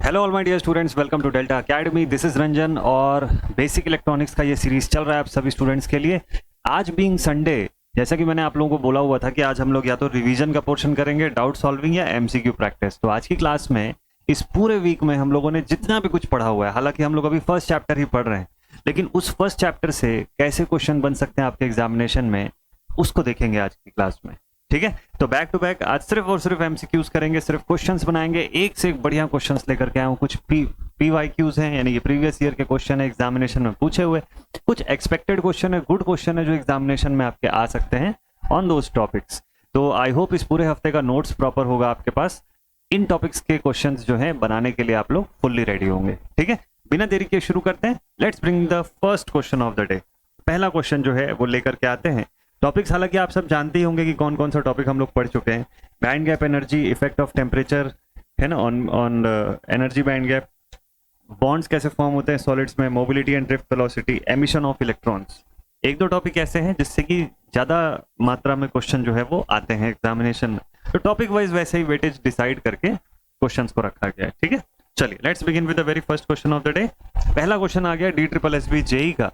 Hello all my dear students, welcome to Delta Academy. This is Ranjan और basic electronics का ये series चल रहा है आप सभी स्टूडेंट्स के लिए। आज बीइंग संडे, जैसा कि मैंने आप लोगों को बोला हुआ था कि आज हम लोग या तो रिवीजन का पोर्शन करेंगे, डाउट सॉल्विंग या एमसीक्यू प्रैक्टिस। तो आज की क्लास में इस पूरे वीक में हम लोगों ने जितना भी कुछ पढ़ा हुआ है, हालांकि हम लोग अभी फर्स्ट चैप्टर ही पढ़ रहे हैं, लेकिन उस फर्स्ट चैप्टर से कैसे क्वेश्चन बन सकते हैं आपके एग्जामिनेशन में, उसको देखेंगे आज की क्लास में। ठीक है, तो बैक टू बैक आज सिर्फ और सिर्फ एमसीक्यूज करेंगे, सिर्फ क्वेश्चंस बनाएंगे। एक से एक बढ़िया क्वेश्चंस लेकर के आया हूँ। कुछ पीवाईक्यूज हैं, यानी कि प्रीवियस ईयर के क्वेश्चन है एग्जामिनेशन में पूछे हुए, कुछ एक्सपेक्टेड क्वेश्चन है, गुड क्वेश्चन है जो एग्जामिनेशन में आपके आ सकते हैं ऑन दोज टॉपिक्स। तो आई होप इस पूरे हफ्ते का नोट्स प्रॉपर होगा आपके पास। इन टॉपिक्स के क्वेश्चंस जो है बनाने के लिए आप लोग फुल्ली रेडी होंगे। ठीक है, बिना देरी के शुरू करते हैं। Let's bring the first question of the day. पहला क्वेश्चन जो है वो लेकर के आते हैं। टॉपिक्स हालांकि आप सब जानते ही होंगे कि कौन कौन सा टॉपिक हम लोग पढ़ चुके हैं। Band gap energy, effect of temperature है ना on energy band gap, bonds कैसे फॉर्म होते हैं सॉलिड्स में, mobility and drift velocity, emission of electrons. एक दो टॉपिक ऐसे हैं जिससे कि ज्यादा मात्रा में क्वेश्चन जो है वो आते हैं एग्जामिनेशन में। तो टॉपिक वाइज वैसे ही वेटेज डिसाइड करके क्वेश्चंस को रखा गया है। ठीक है, चलिए let's begin with the very first question of the day. पहला क्वेश्चन आ गया DSSB जेई का,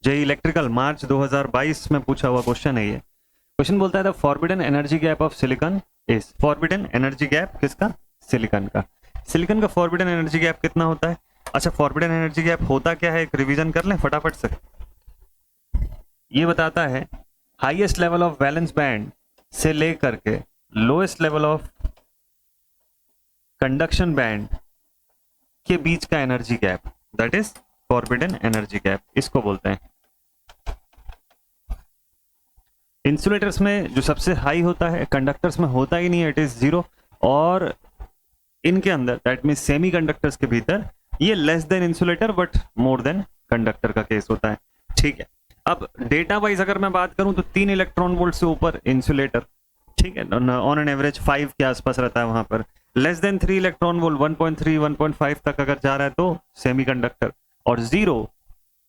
जेई इलेक्ट्रिकल, मार्च 2022 में पूछा हुआ क्वेश्चन है ये। क्वेश्चन बोलता है the forbidden energy gap of silicon is. Forbidden energy gap किसका? सिलिकॉन का। सिलिकॉन का फॉरबिडन एनर्जी गैप कितना होता है? अच्छा, फॉरबिडन एनर्जी गैप होता क्या है, एक रिवीजन कर लें फटाफट से। ये बताता है highest level of valence band से लेकर के lowest level of conduction band के बीच का energy gap, that is forbidden energy gap, इसको बोलते हैं। इंसुलेटर्स में जो सबसे हाई होता है, कंडक्टर्स में होता ही नहीं है, इट इज 0। और इनके अंदर दैट मीन सेमी कंडक्टर्स के भीतर ये less than insulator but more than conductor का केस होता है। ठीक है, अब डेटा वाइज अगर मैं बात करूं तो 3 इलेक्ट्रॉन वोल्ट से ऊपर इंसुलेटर, ठीक है, ऑन एन एवरेज 5 के आसपास रहता है वहां पर। लेस देन 3 इलेक्ट्रॉन वोल्ट 1.3 1.5 तक अगर जा रहा है तो सेमी कंडक्टर, और 0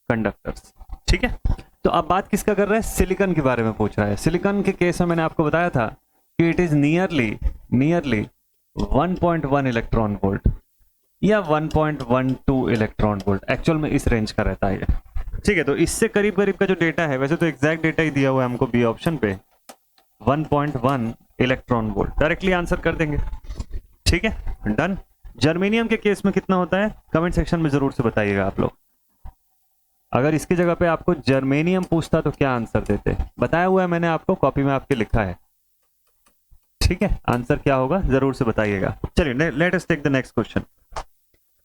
कंडक्टर्स। ठीक है, तो अब बात किसका कर रहा है? सिलिकॉन के बारे में पूछ रहा है। सिलिकॉन के केस में मैंने आपको बताया था कि it is nearly 1.1 electron volt या 1.12 इलेक्ट्रॉन वोल्ट, एक्चुअल में इस रेंज का रहता है। ठीक है, तो इससे करीब करीब का जो डेटा है, वैसे तो एग्जैक्ट डेटा ही दिया हुआ है हमको बी ऑप्शन पे, 1.1 इलेक्ट्रॉन वोल्ट, डायरेक्टली आंसर कर देंगे। ठीक है, डन। जर्मेनियम के केस में कितना होता है कमेंट सेक्शन में जरूर से बताइएगा आप लोग। अगर इसकी जगह पे आपको जर्मेनियम पूछता तो क्या आंसर देते? बताया हुआ है मैंने आपको, कॉपी में आपके लिखा है। ठीक है, आंसर क्या होगा जरूर से बताइएगा। चलिए let us take the next question.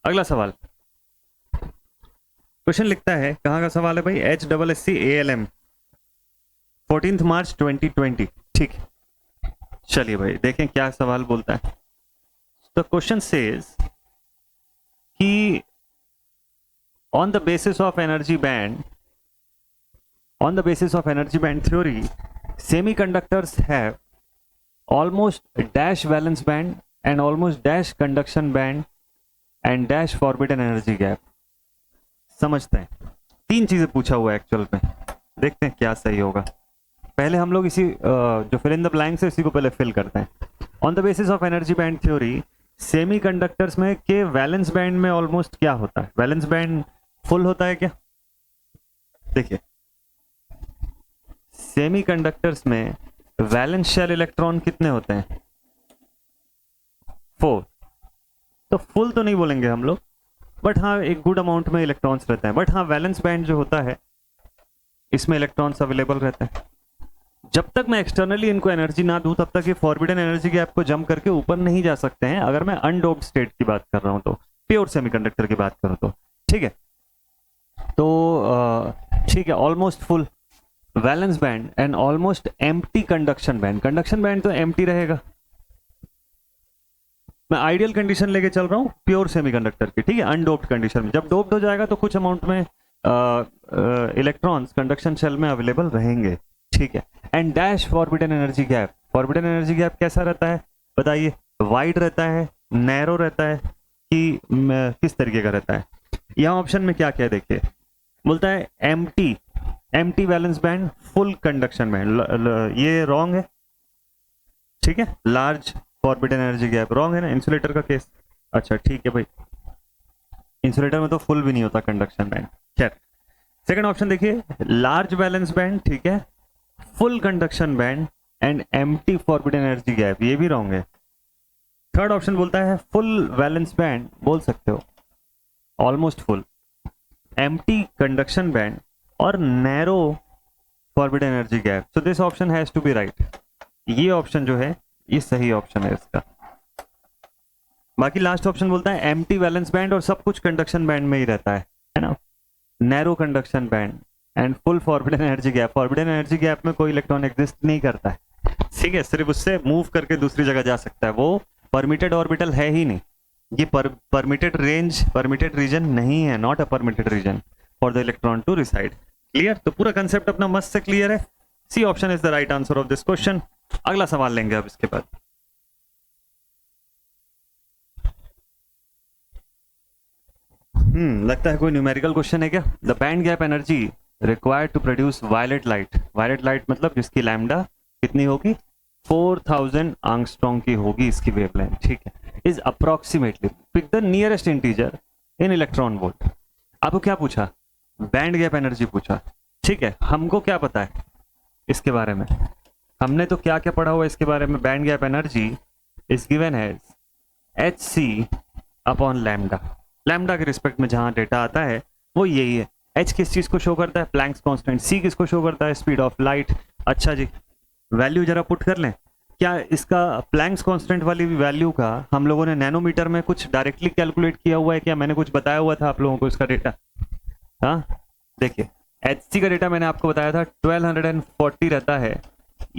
अगला सवाल, क्वेश्चन लिखता है, कहाँ का सवाल है भाई? HSSC ALM 14 मार्च 2020। ठीक, चलिए भाई देखें क्या सवाल बोलता है। तो क्वेश्चन सेज कि on the basis of energy band theory, semiconductors have almost dash valence band and almost dash conduction band and dash forbidden energy gap। समझते हैं, 3 चीजें पूछा हुआ है एक्चुअल में, देखते हैं क्या सही होगा। पहले हम लोग इसी जो फिल इन द ब्लैंक्स है इसी को पहले फिल करते हैं। On the basis of energy band theory, semi conductors में के वैलेंस बैंड में ऑलमोस्ट क्या होता है? वैलेंस बैंड फुल होता है क्या? देखिए, सेमीकंडक्टर्स में वैलेंस शेल इलेक्ट्रॉन कितने होते हैं? 4। तो फुल तो नहीं बोलेंगे हम लोग, बट हाँ एक गुड अमाउंट में इलेक्ट्रॉन्स रहते हैं। बट हाँ वैलेंस बैंड जो होता है इसमें इलेक्ट्रॉन्स अवेलेबल रहते हैं। जब तक मैं एक्सटर्नली इनको एनर्जी ना दूं तब तक ये फॉरबिडन एनर्जी गैप को जंप करके ऊपर नहीं जा सकते हैं, अगर मैं अनडोप्ड स्टेट की बात कर रहा हूं तो, प्योर सेमीकंडक्टर की बात करूं तो। ठीक है, तो ठीक है, almost full valence band and almost empty conduction band. Conduction band तो एम्प्टी रहेगा। मैं आइडियल कंडीशन लेके चल रहा हूं प्योर सेमीकंडक्टर की। ठीक है, अनडोप्ड कंडीशन में जब डोप्ड हो जाएगा तो कुछ अमाउंट में इलेक्ट्रॉन्स कंडक्शन शेल में अवेलेबल रहेंगे। ठीक है, and dash forbidden energy gap. Forbidden energy gap कैसा रहता है बताइए? वाइड रहता है, नैरो रहता है, कि किस तरीके का रहता है? यहाँ ऑप्शन में क्या क्या देखिए, बोलता है empty valence band, full conduction band. ये रॉन्ग है। ठीक है, large forbidden energy gap wrong है ना, इंसुलेटर का केस। अच्छा ठीक है भाई, इंसुलेटर में तो फुल भी नहीं होता कंडक्शन बैंड। खैर, सेकंड ऑप्शन देखिए, लार्ज बैलेंस बैंड, ठीक है, full conduction band and empty forbidden energy gap, ये भी रॉन्ग है। थर्ड ऑप्शन बोलता है फुल वैलेंस बैंड, बोल सकते हो, almost full, empty conduction band और narrow forbidden energy gap. So this option has to be right. ये ऑप्शन जो है ये सही ऑप्शन है इसका। बाकी लास्ट ऑप्शन बोलता है एम्प्टी वैलेंस बैंड और सब कुछ कंडक्शन बैंड में ही रहता है ना, narrow conduction band and full forbidden energy gap. Forbidden energy gap में कोई इलेक्ट्रॉन एग्जिस्ट नहीं करता है, ठीक है, सिर्फ उससे मूव करके दूसरी जगह जा सकता है, वो परमिटेड ऑर्बिटल है ही नहीं। ये परमिटेड रेंज, परमिटेड रीजन नहीं है, not a permitted reason for the electron to reside. Clear? तो पूरा कंसेप्ट अपना मस्त से क्लियर है। C option is the right answer of this question. अगला सवाल लेंगे अब इसके बाद। लगता है कोई न्यूमेरिकल क्वेश्चन है क्या? The band gap energy required to produce violet light, violet light मतलब जिसकी लैम्डा कितनी होगी, 4000 आंगस्ट्रॉन्ग की होगी इसकी वेवलेंथ, ठीक है, is approximately, pick the nearest integer in electron volt. आपको क्या पूछा? बैंड गैप एनर्जी पूछा, ठीक है। हमको क्या पता है इसके बारे में? हमने तो क्या क्या पढ़ा हुआ है इसके बारे में? Band gap energy is given as H C upon lambda. Lambda के रिस्पेक्ट में जहां डेटा आता है वो यही है। एच किस चीज को शो करता है? Planck's constant. सी किसको शो करता है? Speed of light. अच्छा जी, वैल्यू जरा पुट कर लें। क्या इसका प्लैंक्स कांस्टेंट वाली वैल्यू का हम लोगों ने नैनोमीटर में कुछ डायरेक्टली कैलकुलेट किया हुआ है क्या? मैंने कुछ बताया हुआ था आप लोगों को इसका डेटा? हाँ देखिए, एच का डेटा मैंने आपको बताया था 1240 रहता है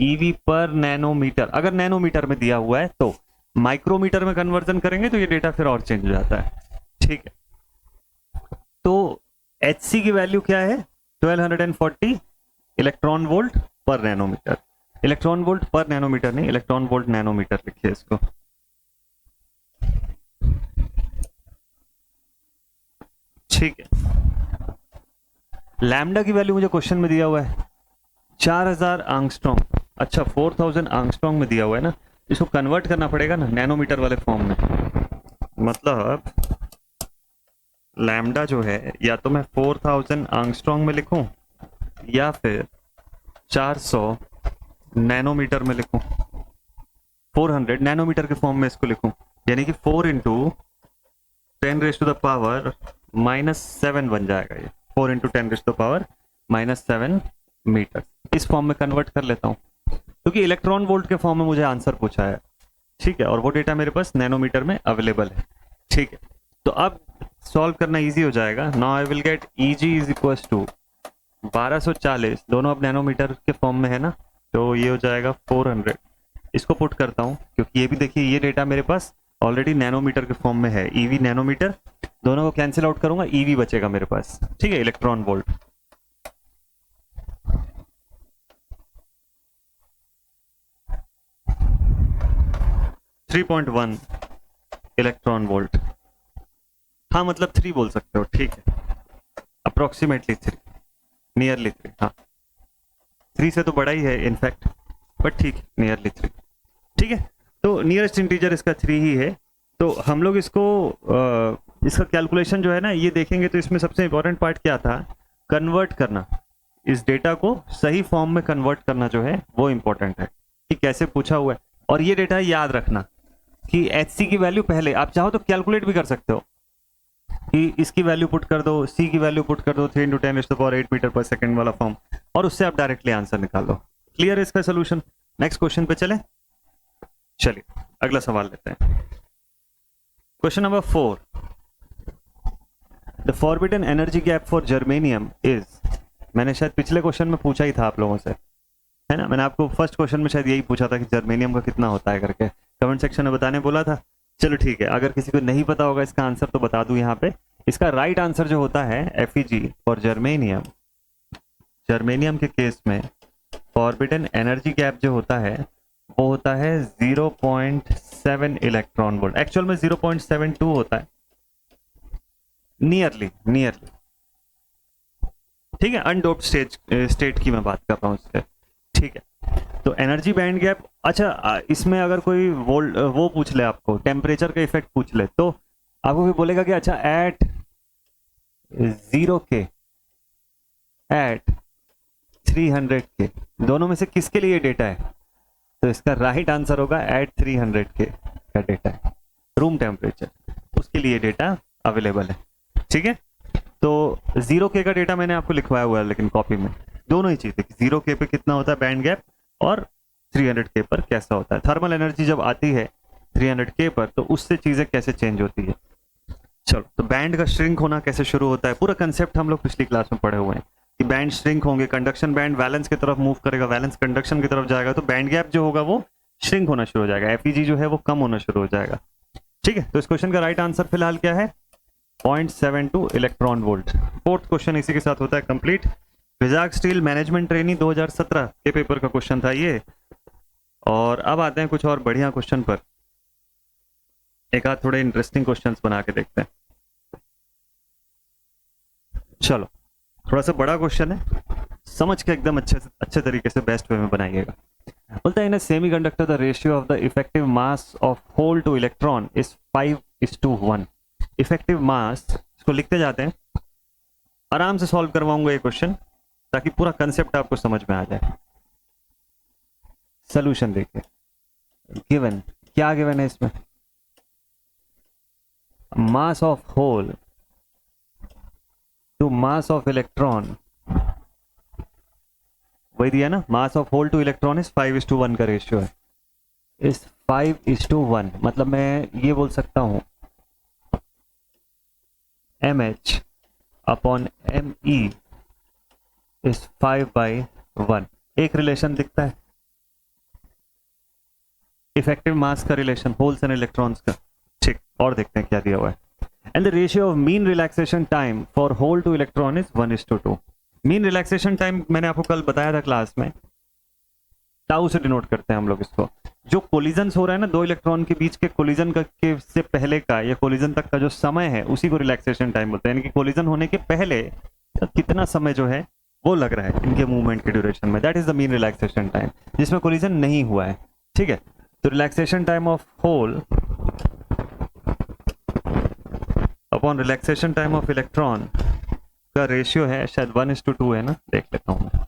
ईवी पर नैनोमीटर। अगर नैनोमीटर में दिया हुआ है तो माइक्रोमीटर में कन्वर्जन करेंगे तो ये डेटा फिर और चेंज हो जाता है, ठीक है। तो एच की वैल्यू क्या है? 1240 इलेक्ट्रॉन वोल्ट पर नैनोमीटर। इलेक्ट्रॉन वोल्ट पर नैनोमीटर नहीं, इलेक्ट्रॉन वोल्ट नैनोमीटर लिखिए इसको, ठीक है। लैम्डा की वैल्यू मुझे क्वेश्चन में दिया हुआ है 4000 आंगस्ट्रॉन्ग। अच्छा 4000 आंगस्ट्रॉन्ग में दिया हुआ है ना, इसको कन्वर्ट करना पड़ेगा ना नैनोमीटर वाले फॉर्म में। मतलब लैम्डा जो है या तो मैं 4000 आंगस्ट्रॉन्ग में लिखूं या फिर 400 नैनोमीटर में लिखूं, 400 नैनोमीटर के फॉर्म में इसको लिखूं, यानी कि 4 इंटू 10⁻⁻7 बन जाएगा ये, 4 इंटू 10⁻⁻7 मीटर। इस फॉर्म में कन्वर्ट कर लेता हूं क्योंकि इलेक्ट्रॉन वोल्ट के फॉर्म में मुझे आंसर पूछा है, ठीक है, और वो डेटा मेरे पास नैनोमीटर में अवेलेबल है, ठीक है। तो अब सॉल्व करना इजी हो जाएगा। Now I will get Eg is equal to 1240, दोनों अब नैनोमीटर के फॉर्म में है ना, तो ये हो जाएगा 400। इसको पुट करता हूँ क्योंकि ये भी देखिए ये डेटा मेरे पास ऑलरेडी नैनोमीटर के फॉर्म में है। ईवी नैनोमीटर, दोनों को कैंसिल आउट करूंगा, ईवी बचेगा मेरे पास, ठीक है, electron volt. Three 3.1 electron volt, हाँ मतलब 3 बोल सकते हो, ठीक है, अप्रोक्सीमेटली 3, नियरली 3, हाँ 3 से तो बड़ा ही है इनफैक्ट, बट ठीक, नियरली 3, ठीक है। तो नियरेस्ट इंटीजर इसका 3 ही है। तो हम लोग इसको इसका कैलकुलेशन जो है ना ये देखेंगे तो इसमें सबसे इंपॉर्टेंट पार्ट क्या था? कन्वर्ट करना, इस डेटा को सही फॉर्म में कन्वर्ट करना जो है वो इंपॉर्टेंट है कि कैसे पूछा हुआ है। और ये डेटा याद रखना कि एच की वैल्यू पहले आप चाहो तो कैलकुलेट भी कर सकते हो कि इसकी वैल्यू पुट कर दो, सी की वैल्यू पुट कर दो 3 × 10⁸ मीटर पर सेकंड वाला फॉर्म, और उससे आप डायरेक्टली आंसर निकाल लो। क्लियर है इसका सोल्यूशन? नेक्स्ट क्वेश्चन पे चले, चलिए अगला सवाल लेते हैं। Question number 4, the forbidden energy gap for germanium is, मैंने शायद पिछले क्वेश्चन में पूछा ही था आप लोगों से, है ना, मैंने आपको फर्स्ट क्वेश्चन में शायद यही पूछा था कि जर्मेनियम का कितना होता है करके, कमेंट सेक्शन में बताने बोला था। चलो ठीक है, अगर किसी को नहीं पता होगा इसका आंसर तो बता दूं यहाँ पे। इसका राइट आंसर जो होता है FeG फॉर जर्मेनियम, जर्मेनियम के केस में फॉरबिडन एनर्जी गैप जो होता है वो होता है 0.7 इलेक्ट्रॉन वोल्ट। एक्चुअल में 0.72 होता है, नियरली, ठीक है, अनडोप्ड स्टेट की मैं बात कर रहा हूँ इससे, ठीक है। तो एनर्जी बैंड गैप, अच्छा इसमें अगर कोई वो पूछ ले, आपको टेम्परेचर का इफेक्ट पूछ ले, तो आपको भी बोलेगा कि अच्छा एट 0K एट 300K, दोनों में से किसके लिए डेटा है? तो इसका राइट आंसर होगा एट 300K का डेटा है, रूम टेम्परेचर, उसके लिए डेटा अवेलेबल है। ठीक है, तो 0K का डेटा मैंने आपको लिखवाया हुआ है, लेकिन कॉपी में दोनों ही चीजें, 0K पे कितना होता है बैंड गैप और 300K पर कैसा होता है। थर्मल एनर्जी जब आती है 300K पर, तो उससे चीजें कैसे चेंज होती है। चलो, तो बैंड का श्रिंक होना कैसे शुरू होता है, पूरा कंसेप्ट हम लोग पिछली क्लास में पढ़े हुए हैं कि बैंड श्रिंक होंगे, कंडक्शन बैंड वैलेंस की तरफ मूव करेगा, वैलेंस कंडक्शन की तरफ जाएगा, तो बैंड गैप जो होगा वो श्रिंक होना शुरू हो जाएगा, FEG जो है वो कम होना शुरू हो जाएगा। ठीक है, तो इस क्वेश्चन का राइट आंसर फिलहाल क्या है? 0.72 इलेक्ट्रॉन वोल्ट। फोर्थ क्वेश्चन इसी के साथ होता है complete. Vizag steel management trainee 2017 के पेपर का क्वेश्चन था ये। और अब आते हैं कुछ और बढ़िया क्वेश्चन पर, एक आध थोड़े इंटरेस्टिंग क्वेश्चंस बना के देखते हैं। चलो, थोड़ा सा बड़ा क्वेश्चन है, समझ के एकदम अच्छे तरीके से बेस्ट वे में बनाइएगा। बोलता है in semiconductor the ratio of the effective mass of hole to electron is 5:1। Effective mass, इसको लिखते जाते हैं, आराम से सॉल्व करवाऊंगा ये क्वेश्चन ताकि पूरा कंसेप्ट आपको समझ में आ जाए। सोल्यूशन देखिए, गिवन क्या गिवन है इसमें, mass of hole to mass of electron, वही दिया ना, mass of hole to electron is 5:1 का रेशियो है, इस 5:1, मतलब मैं ये बोल सकता हूं mH अपॉन me इज 5/1। एक रिलेशन दिखता है, इफेक्टिव मास का रिलेशन होल्स एंड इलेक्ट्रॉन्स का। ठीक, और देखते हैं क्या दिया हुआ है। And the ratio of mean relaxation time for hole to electron is 1:2। Mean relaxation time मैंने आपको कल बताया था क्लास में, टाउ से डिनोट करते हैं हम लोग इसको। जो कोलिजन्स हो रहा है ना दो इलेक्ट्रॉन के बीच के, कोलिजन के से पहले का या कोलिजन तक का जो समय है, उसी को रिलैक्सेशन टाइम बोलते हैं। यानी कि कोलिजन होने के पहले कितना समय जो है वो लग रहा है इनके मूवमेंट के ड्यूरेशन में, that is the mean relaxation time, जिसमें कोलिजन नहीं हुआ है। ठीक है, तो relaxation time of hole upon relaxation time of electron का रेशियो है, शायद 1:2 है ना, देख लेता हूं मैं।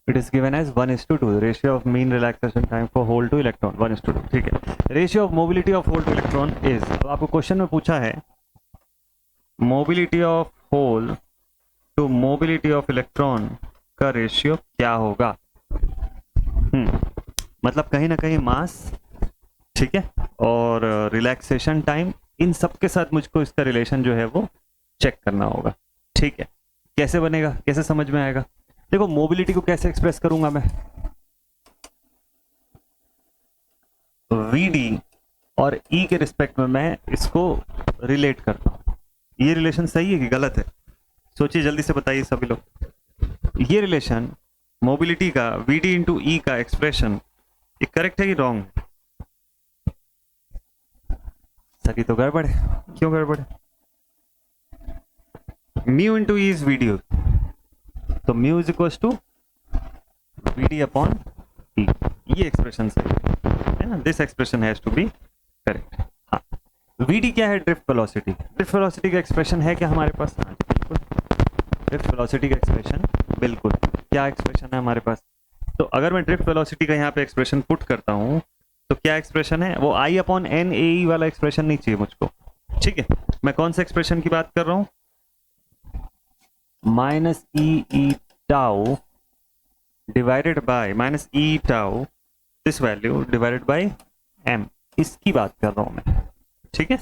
It is given as 1:2, ratio of mean relaxation time for hole to electron 1:2। ठीक है, ratio of mobility of hole to electron is, तो आपको क्वेश्चन में पूछा है mobility of hole to mobility of electron का रेशियो क्या होगा। मतलब कहीं ना कहीं मास, ठीक है, और रिलैक्सेशन टाइम, इन सब के साथ मुझको इसका रिलेशन जो है वो चेक करना होगा। ठीक है, कैसे बनेगा, कैसे समझ में आएगा? देखो, मोबिलिटी को कैसे एक्सप्रेस करूंगा मैं, VD और E के रिस्पेक्ट में मैं इसको रिलेट करता हूं। ये रिलेशन सही है कि गलत है? सोचिए, जल्दी से बताइए सभी लोग। ये रिलेशन मोबिलिटी का VD इंटू E का एक्सप्रेशन, ये करेक्ट है कि रॉन्ग? सभी तो गड़बड़ है। क्यों गड़बड़ है? Mu into E is VD, तो mu is equal to VD upon E। ये एक्सप्रेशन सही है ना, this expression has to be correct. हाँ, VD क्या है? Drift velocity. ड्रिफ्ट वेलोसिटी का एक्सप्रेशन है क्या हमारे पास? हाँ, बिल्कुल, ड्रिफ्ट वेलोसिटी का एक्सप्रेशन, बिल्कुल। क्या एक्सप्रेशन है हमारे पास? तो अगर मैं ड्रिफ्ट वेलोसिटी का यहाँ पे एक्सप्रेशन पुट करता हूँ, तो क्या एक्सप्रेशन है वो? I अपॉन NAE वाला एक्सप्रेशन नहीं चाहिए मुझको। ठीक है, मैं कौन सा एक्सप्रेशन की बात कर रहा हूँ? Minus E tau divided by minus E tau, this value divided by m, इसकी बात कर रहा हूं मैं। ठीक है,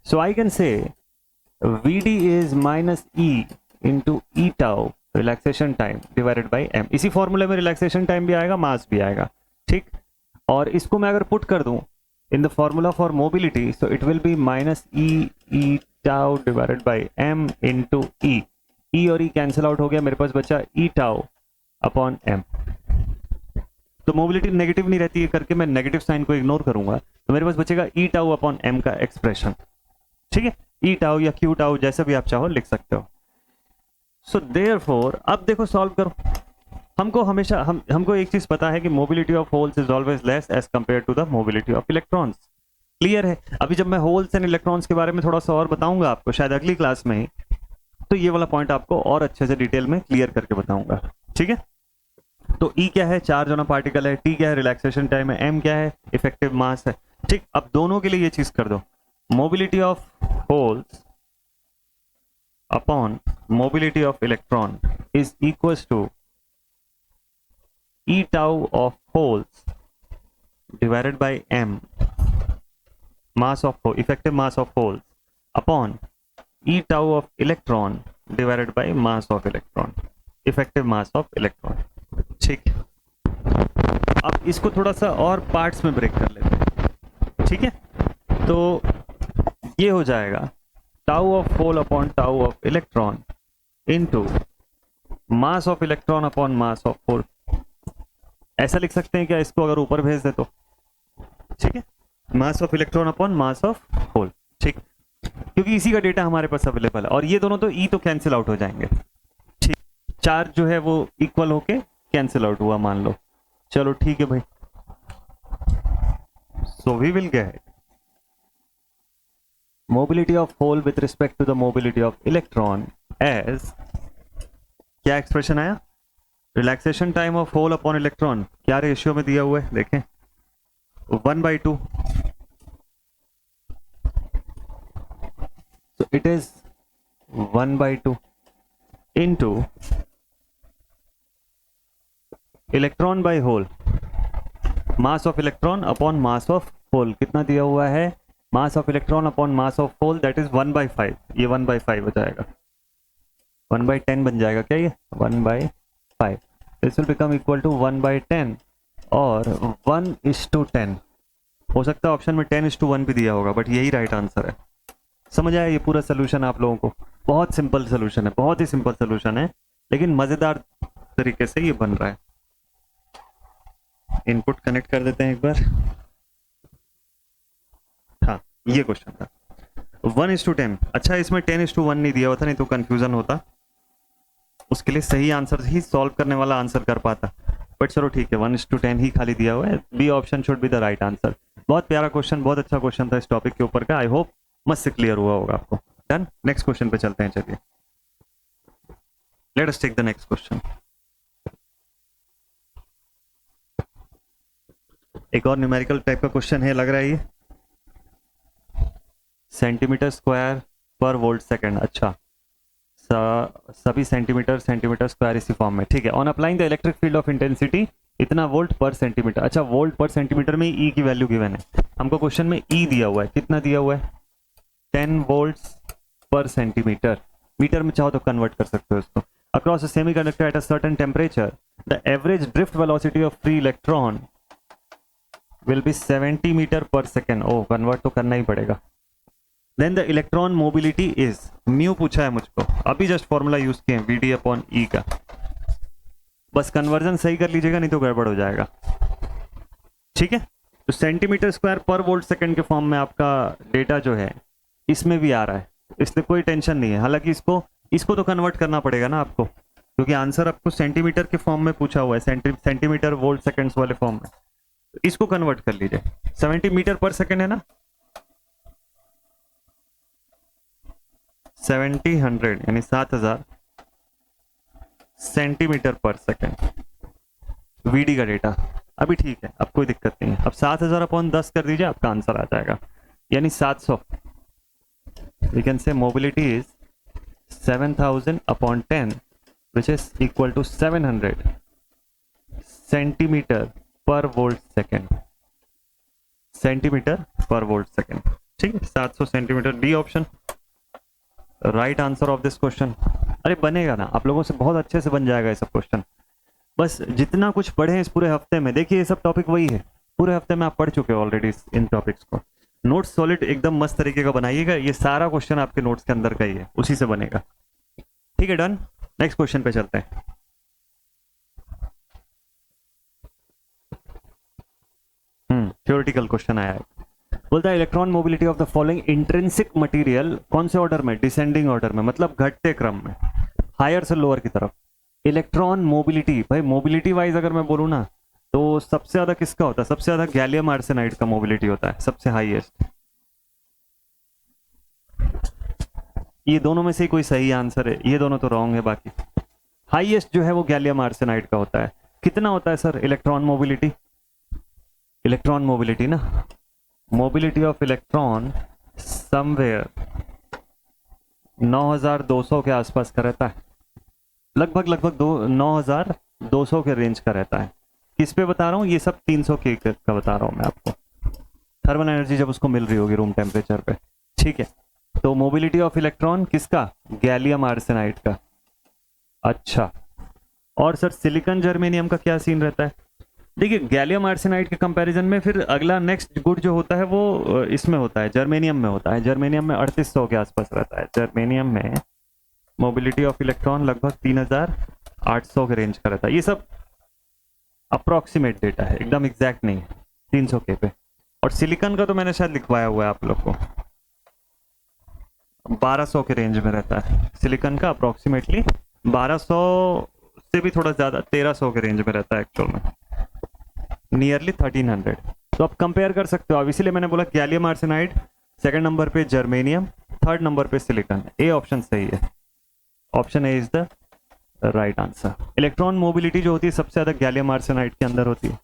so I can say VD is minus E into E tau relaxation time divided by m। इसी फॉर्मूले में रिलैक्सेशन टाइम भी आएगा, मास भी आएगा। ठीक, और इसको मैं अगर पुट कर दूं in the formula for mobility, so it will be minus E tau divided by m into E. E और ई कैंसिल आउट हो गया, मेरे पास बचा ई टाउ अपॉन m। तो मोबिलिटी नेगेटिव नहीं रहती है करके मैं नेगेटिव साइन को इग्नोर करूंगा, तो मेरे पास बचेगा ई टाउ अपॉन m का एक्सप्रेशन। ठीक है, ई टाउ या क्यू टाउ जैसे भी आप चाहो लिख सकते हो। सो देयरफॉर अब देखो, सॉल्व करो। हमको एक चीज पता है कि mobility of holes is always less as compare to the mobility of electrons. Clear है? अभी जब मैं होल्स एंड इलेक्ट्रॉन्स के बारे में थोड़ा सा और बताऊंगा आपको, शायद अगली क्लास में ही, तो ये वाला पॉइंट आपको और अच्छे से डिटेल में क्लियर करके बताऊंगा। ठीक है? तो ई क्या है? चार्ज ऑन अ पार्टिकल है। टी क्या है? रिलैक्सेशन टाइम है। एम क्या है? इफेक्टिव मास है। ठीक, अब दोनों के लिए ये चीज कर दो, mobility of holes upon mobility of electron is equal to E tau of holes divided by m mass of effective mass of holes upon E tau of electron divided by mass of electron, effective mass of electron। ठीक, अब इसको थोड़ा सा और parts में break कर लेते हैं। ठीक है, तो ये हो जाएगा tau of hole upon tau of electron into mass of electron upon mass of hole. ऐसा लिख सकते हैं क्या इसको, अगर ऊपर भेज दे तो? ठीक है, mass of electron upon mass of hole. ठीक, क्योंकि इसी का डेटा हमारे पास अवेलेबल है, और ये दोनों तो ई तो कैंसिल आउट हो जाएंगे। ठीक, चार्ज जो है वो इक्वल होके कैंसिल आउट हुआ मान लो। चलो ठीक है भाई, so we will get mobility of hole with respect to the mobility of electron as, क्या एक्सप्रेशन आया? Relaxation time of hole upon electron, क्या रेशियो में दिया हुआ है देखें, 1/2। so it is 1/2 into electron by hole, mass of electron upon mass of hole. कितना दिया हुआ है? Mass of electron upon mass of hole, that is 1/5। ये 1/5 हो जाएगा, 1/10 बन जाएगा क्या ये? 1/5। This will become equal to 1/10 और 1:10। हो सकता है ऑप्शन में 10:1 भी दिया होगा, बट यही राइट आंसर है। समझ आया ये पूरा सोल्यूशन आप लोगों को? बहुत सिंपल सोल्यूशन है, बहुत ही सिंपल सोल्यूशन है, लेकिन मजेदार तरीके से ये बन रहा है। इनपुट कनेक्ट कर देते हैं एक बार। हाँ, ये क्वेश्चन था 1:10। अच्छा, इसमें 10:1 नहीं दिया हुआ था, नहीं तो कंफ्यूजन होता। उसके लिए सही आंसर ही सॉल्व करने वाला आंसर कर पाता, बट चलो ठीक है, 1:10 ही खाली दिया हुआ है। B option should be the right answer. बहुत प्यारा क्वेश्चन, बहुत अच्छा क्वेश्चन था इस टॉपिक के ऊपर का। आई होप मस्त से क्लियर हुआ होगा आपको। डन, नेक्स्ट क्वेश्चन पे चलते हैं। चलिए, let us take the next question. एक और न्यूमेरिकल टाइप का क्वेश्चन है, लग रहा है ये सेंटीमीटर स्क्वायर पर वोल्ट सेकेंड। अच्छा, सभी सेंटीमीटर स्क्वायर इसी फॉर्म में। ठीक है, on applying the electric field of intensity इतना वोल्ट पर सेंटीमीटर। अच्छा, वोल्ट पर सेंटीमीटर में ई की वैल्यू गिवन है हमको। क्वेश्चन में ई दिया हुआ है, कितना दिया हुआ है? 10 वोल्ट्स पर सेंटीमीटर। मीटर में चाहो तो कन्वर्ट कर सकते हो इसको। Across a semiconductor at a certain temperature the average drift velocity of free electron will be 70 metre per second. ओ, कन्वर्ट तो करना ही पड़ेगा। Then the electron mobility is, mu पूछा है मुझको, अभी जस्ट फॉर्मूला यूज किए वी डी अपॉन ई का। बस कन्वर्जन सही कर लीजिएगा, नहीं तो गड़बड़ हो जाएगा। ठीक है, तो सेंटीमीटर स्क्वायर पर वोल्ट सेकंड के फॉर्म में आपका डेटा जो है इसमें भी आ रहा है, इसलिए कोई टेंशन नहीं है। हालांकि इसको तो कन्वर्ट करना पड़ेगा ना आपको, क्योंकि आंसर आपको सेंटीमीटर के फॉर्म में पूछा हुआ है, सेंटीमीटर वोल्ट सेकंड्स वाले फॉर्म में। तो इसको कन्वर्ट कर लीजिए, 70 मीटर पर सेकंड है ना, 70 यानी 7000 सेंटीमीटर पर सेकंड वीडी का डेटा। अभी ठीक है, अब कोई दिक्कत नहीं है। अब 7000/10 कर दीजिए, आपका आंसर आ जाएगा, यानी 700। We can say mobility is 7000/10 which is equal to 700 centimetre per volt second. Centimetre per volt second, ठीक है, 700 centimetre. D option right answer of this question. अरे बनेगा ना, आप लोगों से बहुत अच्छे से बन जाएगा ये सब क्वेश्चन। बस जितना कुछ पढ़े इस पूरे हफ्ते में, देखिए ये सब टॉपिक वही है, पूरे हफ्ते में आप पढ़ चुके हो ऑलरेडी इन टॉपिक्स को। नोट्स सॉलिड एकदम मस्त तरीके का बनाइएगा, ये सारा क्वेश्चन आपके नोट्स के अंदर का ही है, उसी से बनेगा। ठीक है, डन। नेक्स्ट क्वेश्चन पे चलते हैं। थ्योरेटिकल क्वेश्चन आया है, बोलता है electron mobility of the following intrinsic material, कौन से ऑर्डर में? डिसेंडिंग ऑर्डर में, मतलब घटते क्रम में, हायर से लोअर की तरफ। इलेक्ट्रॉन मोबिलिटी, भाई मोबिलिटी वाइज अगर मैं बोलूँ ना तो सबसे ज्यादा किसका होता है? सबसे ज्यादा गैलियम आर्सेनाइड का मोबिलिटी होता है, सबसे हाईएस्ट। ये दोनों में से कोई सही आंसर है? ये दोनों तो रॉन्ग है। बाकी हाईएस्ट जो है वो गैलियम आर्सेनाइड का होता है। कितना होता है sir electron mobility? Electron mobility ना, मोबिलिटी ऑफ इलेक्ट्रॉन समवेयर 9200 के आसपास का रहता है, लगभग 9200 के रेंज का रहता है। किस पे बता रहा हूँ? ये सब 300 के का बता रहा हूँ मैं आपको, थर्मल एनर्जी जब उसको मिल रही होगी रूम टेम्परेचर पे। ठीक है, तो मोबिलिटी ऑफ इलेक्ट्रॉन किसका? गैलियम आर्सेनाइड का। अच्छा, और सर सिलिकॉन जर्मेनियम का क्या सीन रहता है? देखिए गैलियम आर्सेनाइड के कंपैरिजन में फिर अगला नेक्स्ट गुड जो होता है वो इसमें होता है, जर्मेनियम में होता है। जर्मेनियम में 3800 के आसपास रहता है। जर्मेनियम में मोबिलिटी ऑफ इलेक्ट्रॉन लगभग 3800 के रेंज का रहता है। ये सब अप्रोक्सीमेट डेटा है, एकदम एग्जैक्ट नहीं है, 300 के पे। और सिलिकॉन का तो मैंने शायद लिखवाया हुआ है आप लोग को, 1200 के रेंज में रहता है सिलिकॉन का, अप्रोक्सीमेटली 1200 से भी थोड़ा ज्यादा, 1300 के रेंज में रहता है एक्चुअल में, नियरली 1300। तो आप कंपेयर कर सकते हो। अब इसीलिए मैंने बोला गैलियम आर्सेनाइड, सेकंड नंबर पे जर्मेनियम, थर्ड नंबर पे सिलिकॉन। ए ऑप्शन सही है, option A is the right answer. Electron mobility जो होती है सबसे ज्यादा गैलियम आर्सेनाइड के अंदर होती है।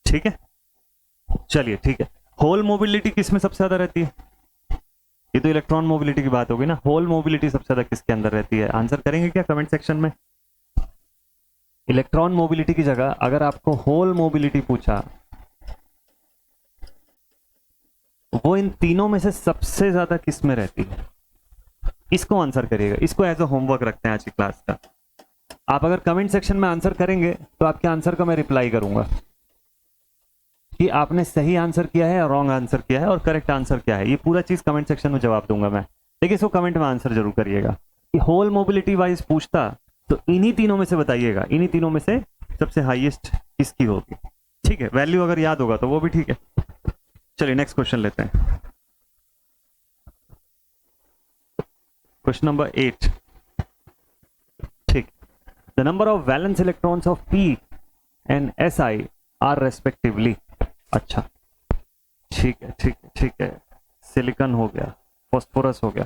ठीक है, चलिए ठीक है। होल मोबिलिटी किस में सबसे ज्यादा रहती है? ये तो इलेक्ट्रॉन मोबिलिटी की बात होगी ना, होल मोबिलिटी सबसे ज्यादा किसके अंदर रहती है? आंसर करेंगे क्या कमेंट सेक्शन में? इलेक्ट्रॉन मोबिलिटी की जगह अगर आपको होल मोबिलिटी पूछा, वो इन तीनों में से सबसे ज्यादा किस में रहती है? इसको आंसर करिएगा, इसको एज अ होमवर्क रखते हैं आज की क्लास का। आप अगर कमेंट सेक्शन में आंसर करेंगे तो आपके आंसर का मैं रिप्लाई करूंगा कि आपने सही आंसर किया है, रॉन्ग आंसर किया है और करेक्ट आंसर क्या है। ये पूरा चीज कमेंट सेक्शन में जवाब दूंगा मैं, लेकिन इसको कमेंट में आंसर जरूर करिएगा। कि होल मोबिलिटी वाइज पूछता तो इन्हीं तीनों में से बताइएगा, इन्हीं तीनों में से सबसे हाईएस्ट किसकी होगी। ठीक है, वैल्यू अगर याद होगा तो वो भी ठीक है। चलिए नेक्स्ट क्वेश्चन लेते हैं, क्वेश्चन नंबर 8। ठीक, the number of valence electrons of p and si are respectively. अच्छा ठीक है ठीक है ठीक है, सिलिकॉन हो गया, फास्फोरस हो गया,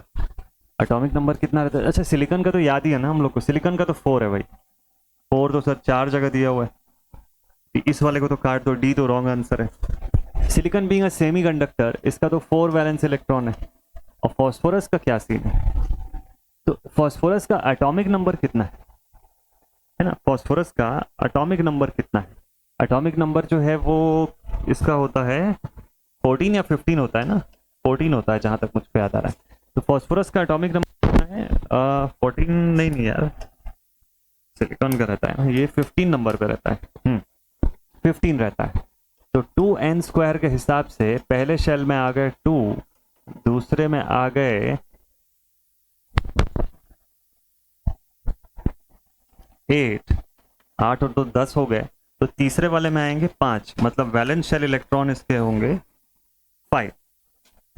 एटॉमिक नंबर कितना रहता है? अच्छा सिलिकॉन का तो याद ही है ना हम लोग को, सिलिकॉन का तो 4 है भाई। 4 तो सर 4 जगह दिया हुआ है, इस वाले को तो काट दो, डी तो रॉन्ग आंसर है। सिलिकॉन बीइंग अ सेमीकंडक्टर, इसका तो 4 वैलेंस इलेक्ट्रॉन है। और फास्फोरस का क्या सीन है? तो फास्फोरस का एटॉमिक नंबर कितना है ना? फास्फोरस का एटॉमिक नंबर कितना है? एटॉमिक नंबर जो है वो इसका होता है 14 या 15 होता है ना, 14 होता है जहां तक मुझको याद आ रहा है। तो फास्फोरस का एटॉमिक नंबर कितना है? 14 नहीं यार, सिलिकॉन का रहता है ना, ये 15 नंबर पे रहता है। 15 रहता है। तो 2n² के हिसाब से पहले शेल में आ गए 2, दूसरे में आ गए 8 और 2 10 हो गए, तो तीसरे वाले में आएंगे 5, मतलब वैलेंस शेल इलेक्ट्रॉन इसके होंगे 5,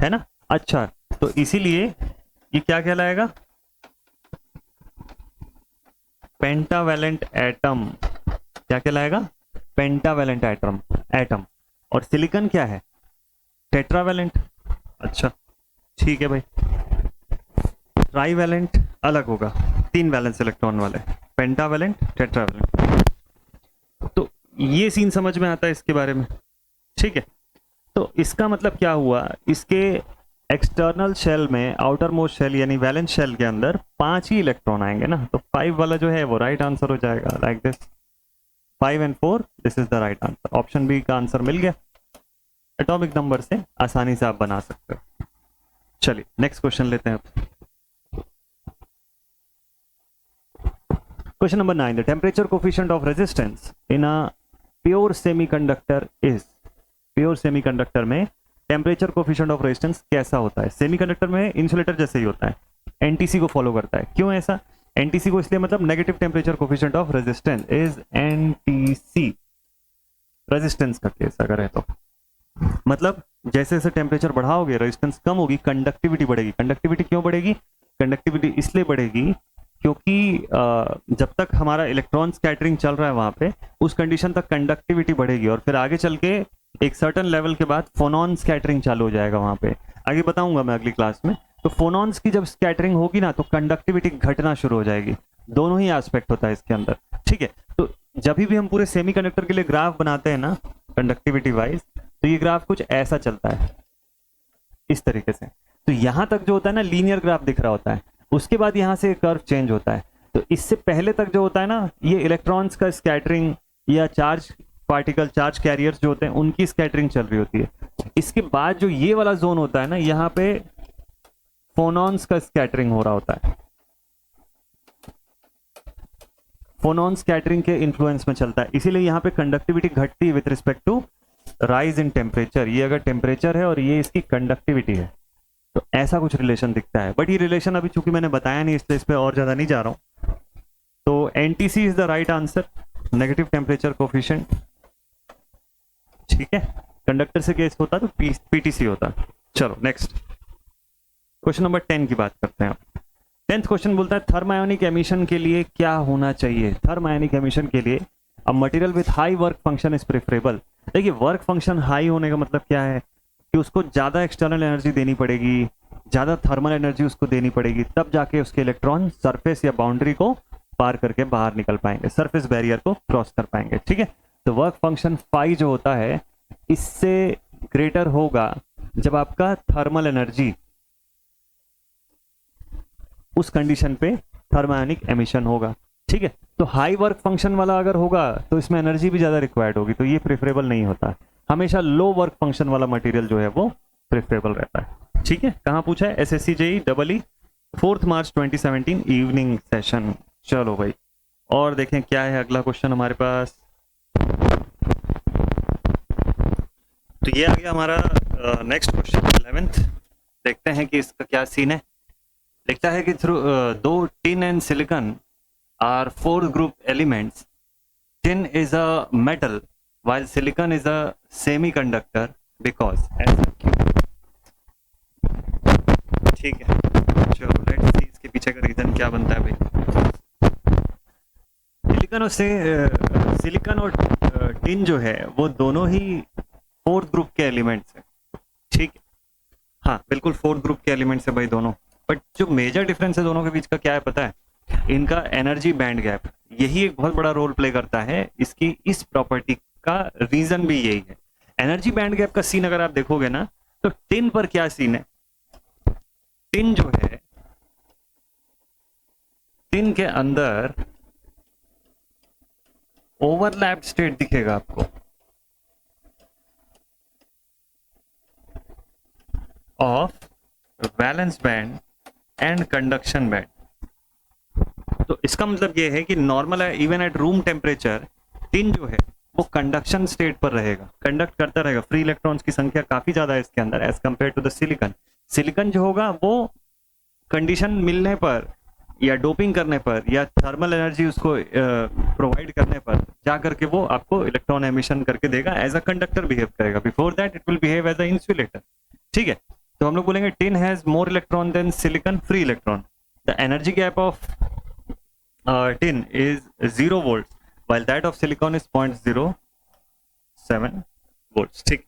है ना? अच्छा, तो इसीलिए ये क्या कहलाएगा? Pentavalent atom. क्या कहलाएगा? Pentavalent atom. और सिलिकॉन क्या है? टेट्रावैलेंट। अच्छा ठीक है भाई, ट्राईवैलेंट अलग होगा, 3 वैलेंस इलेक्ट्रॉन वाले, पेंटावैलेंट, टेट्रावैलेंट। तो ये सीन समझ में आता है इसके बारे में। ठीक है, तो इसका मतलब क्या हुआ? इसके एक्सटर्नल शेल में, आउटर मोस्ट शेल यानी वैलेंस शेल के अंदर 5 ही इलेक्ट्रॉन आएंगे ना, तो 5 वाला जो है वो राइट आंसर हो जाएगा, like this 5 and 4, this is the right answer. Option B का आंसर मिल गया। एटॉमिक नंबर से आसानी से आप बना सकते हो। चलिए नेक्स्ट क्वेश्चन लेते हैं। Question number 9, the temperature coefficient of resistance in a pure semiconductor is. Pure semiconductor में टेम्परेचर कोफिशिएंट ऑफ रेजिस्टेंस कैसा होता है? सेमीकंडक्टर में इंसुलेटर जैसे ही होता है, एनटीसी को फॉलो करता है। क्यों ऐसा? एनटीसी को इसलिए, मतलब negative temperature coefficient of resistance is NTC. Resistance का केस अगर है तो मतलब जैसे जैसे टेम्परेचर बढ़ाओगे रेजिस्टेंस कम होगी, कंडक्टिविटी बढ़ेगी। कंडक्टिविटी क्यों बढ़ेगी? कंडक्टिविटी इसलिए बढ़ेगी क्योंकि जब तक हमारा इलेक्ट्रॉन स्कैटरिंग चल रहा है वहां पे, उस कंडीशन तक कंडक्टिविटी बढ़ेगी और फिर आगे चल के एक सर्टेन लेवल के बाद फोनॉन स्कैटरिंग चालू हो जाएगा वहां पे। आगे बताऊंगा मैं अगली क्लास में। तो फोनॉन्स की जब स्कैटरिंग होगी ना तो कंडक्टिविटी घटना शुरू हो जाएगी। दोनों ही एस्पेक्ट होता है इसके अंदर, ठीक है। तो जब भी हम पूरे सेमीकंडक्टर के लिए ग्राफ बनाते हैं ना कंडक्टिविटी वाइज, तो ये ग्राफ कुछ ऐसा चलता है इस तरीके से। तो यहां तक जो होता है ना लीनियर ग्राफ दिख रहा होता है, उसके बाद यहां से कर्व चेंज होता है। तो इससे पहले तक जो होता है ना, ये इलेक्ट्रॉन्स का स्कैटरिंग या चार्ज पार्टिकल, चार्ज कैरियर्स जो होते हैं उनकी स्कैटरिंग चल रही होती है। इसके बाद जो ये वाला जोन होता है ना, यहाँ पे फोनॉन्स का स्कैटरिंग हो रहा होता है। फोनॉन स्कैटरिंग के इन्फ्लुएंस में चलता है, इसीलिए यहाँ पे कंडक्टिविटी घटती है with respect to rise in temperature. ये अगर टेम्परेचर है और ये इसकी कंडक्टिविटी है, तो ऐसा कुछ रिलेशन दिखता है। बट ये रिलेशन अभी चूंकि मैंने बताया नहीं, इसलिए इस पे और ज्यादा नहीं जा रहा हूं। तो NTC is the right answer, negative temperature coefficient, ठीक है। कंडक्टर से केस होता तो पीटीसी होता। चलो नेक्स्ट क्वेश्चन नंबर 10 की बात करते हैं। 10th क्वेश्चन बोलता है थर्मायोनिक एमिशन के लिए क्या होना चाहिए। थर्मायोनिक एमिशन के लिए a material with high work function is preferable. देखिए वर्क फंक्शन हाई होने का मतलब क्या है कि उसको ज्यादा एक्सटर्नल एनर्जी देनी पड़ेगी, ज्यादा थर्मल एनर्जी उसको देनी पड़ेगी, तब जाके उसके इलेक्ट्रॉन सरफेस या बाउंड्री को पार करके बाहर निकल पाएंगे, सरफेस बैरियर को क्रॉस कर पाएंगे, ठीक है। तो वर्क फंक्शन फाई जो होता है इससे ग्रेटर होगा जब आपका थर्मल एनर्जी उस कंडीशन पे थर्मायोनिक एमिशन होगा, ठीक है। तो हाई वर्क फंक्शन वाला अगर होगा तो इसमें एनर्जी भी ज्यादा रिक्वायर्ड होगी, तो ये प्रेफरेबल नहीं होता। हमेशा लो वर्क फंक्शन वाला मटेरियल जो है वो प्रेफरेबल रहता है, ठीक है। कहाँ पूछा है? एसएससी जेईई डबल 4 मार्च 2017 इवनिंग सेशन। चलो भाई और देखें क्या है अगला क्वेश्चन हमारे पास। तो ये आ गया हमारा नेक्स्ट क्वेश्चन 11th। देखते हैं कि इसका क्या सीन है। लिखता है कि थ्रू दो tin and silicon are 4 group elements, tin is a metal while silicon is a semiconductor because ऐसा क्यों? ठीक है, चलो लेट्स सी इसके पीछे का रीजन क्या बनता है भाई। सिलिकॉन और टिन जो है वो दोनों ही 4th ग्रुप के एलिमेंट्स हैं, ठीक है। हाँ बिल्कुल 4th ग्रुप के एलिमेंट्स है भाई दोनों। बट जो मेजर डिफरेंस है दोनों के बीच का क्या है पता है? इनका एनर्जी बैंड गैप, यही एक बहुत बड़ा रोल प्ले करता है इसकी इस प्रॉपर्टी का। रीजन भी यही है। एनर्जी बैंड गैप का सीन अगर आप देखोगे ना तो टिन पर क्या सीन है? टिन जो है, टिन के अंदर ओवरलैप्ड स्टेट दिखेगा आपको of valence band and conduction band. तो इसका मतलब ये है कि नॉर्मल है even at room temperature tin जो है वो कंडक्शन स्टेट पर रहेगा, कंडक्ट करता रहेगा। फ्री इलेक्ट्रॉन्स की संख्या काफी ज्यादा है इसके अंदर as compare to the silicon. Silicon जो होगा वो कंडीशन मिलने पर या डोपिंग करने पर या थर्मल एनर्जी उसको प्रोवाइड करने पर जा करके वो आपको इलेक्ट्रॉन एमिशन करके देगा, एज अ कंडक्टर बिहेव करेगा। Before that it will behave as a insulator, ठीक है। तो हम लोग बोलेंगे tin has more electron than silicon free electron. The energy gap of tin is 0 volts while that of silicon is 0.07 volts, ठीक।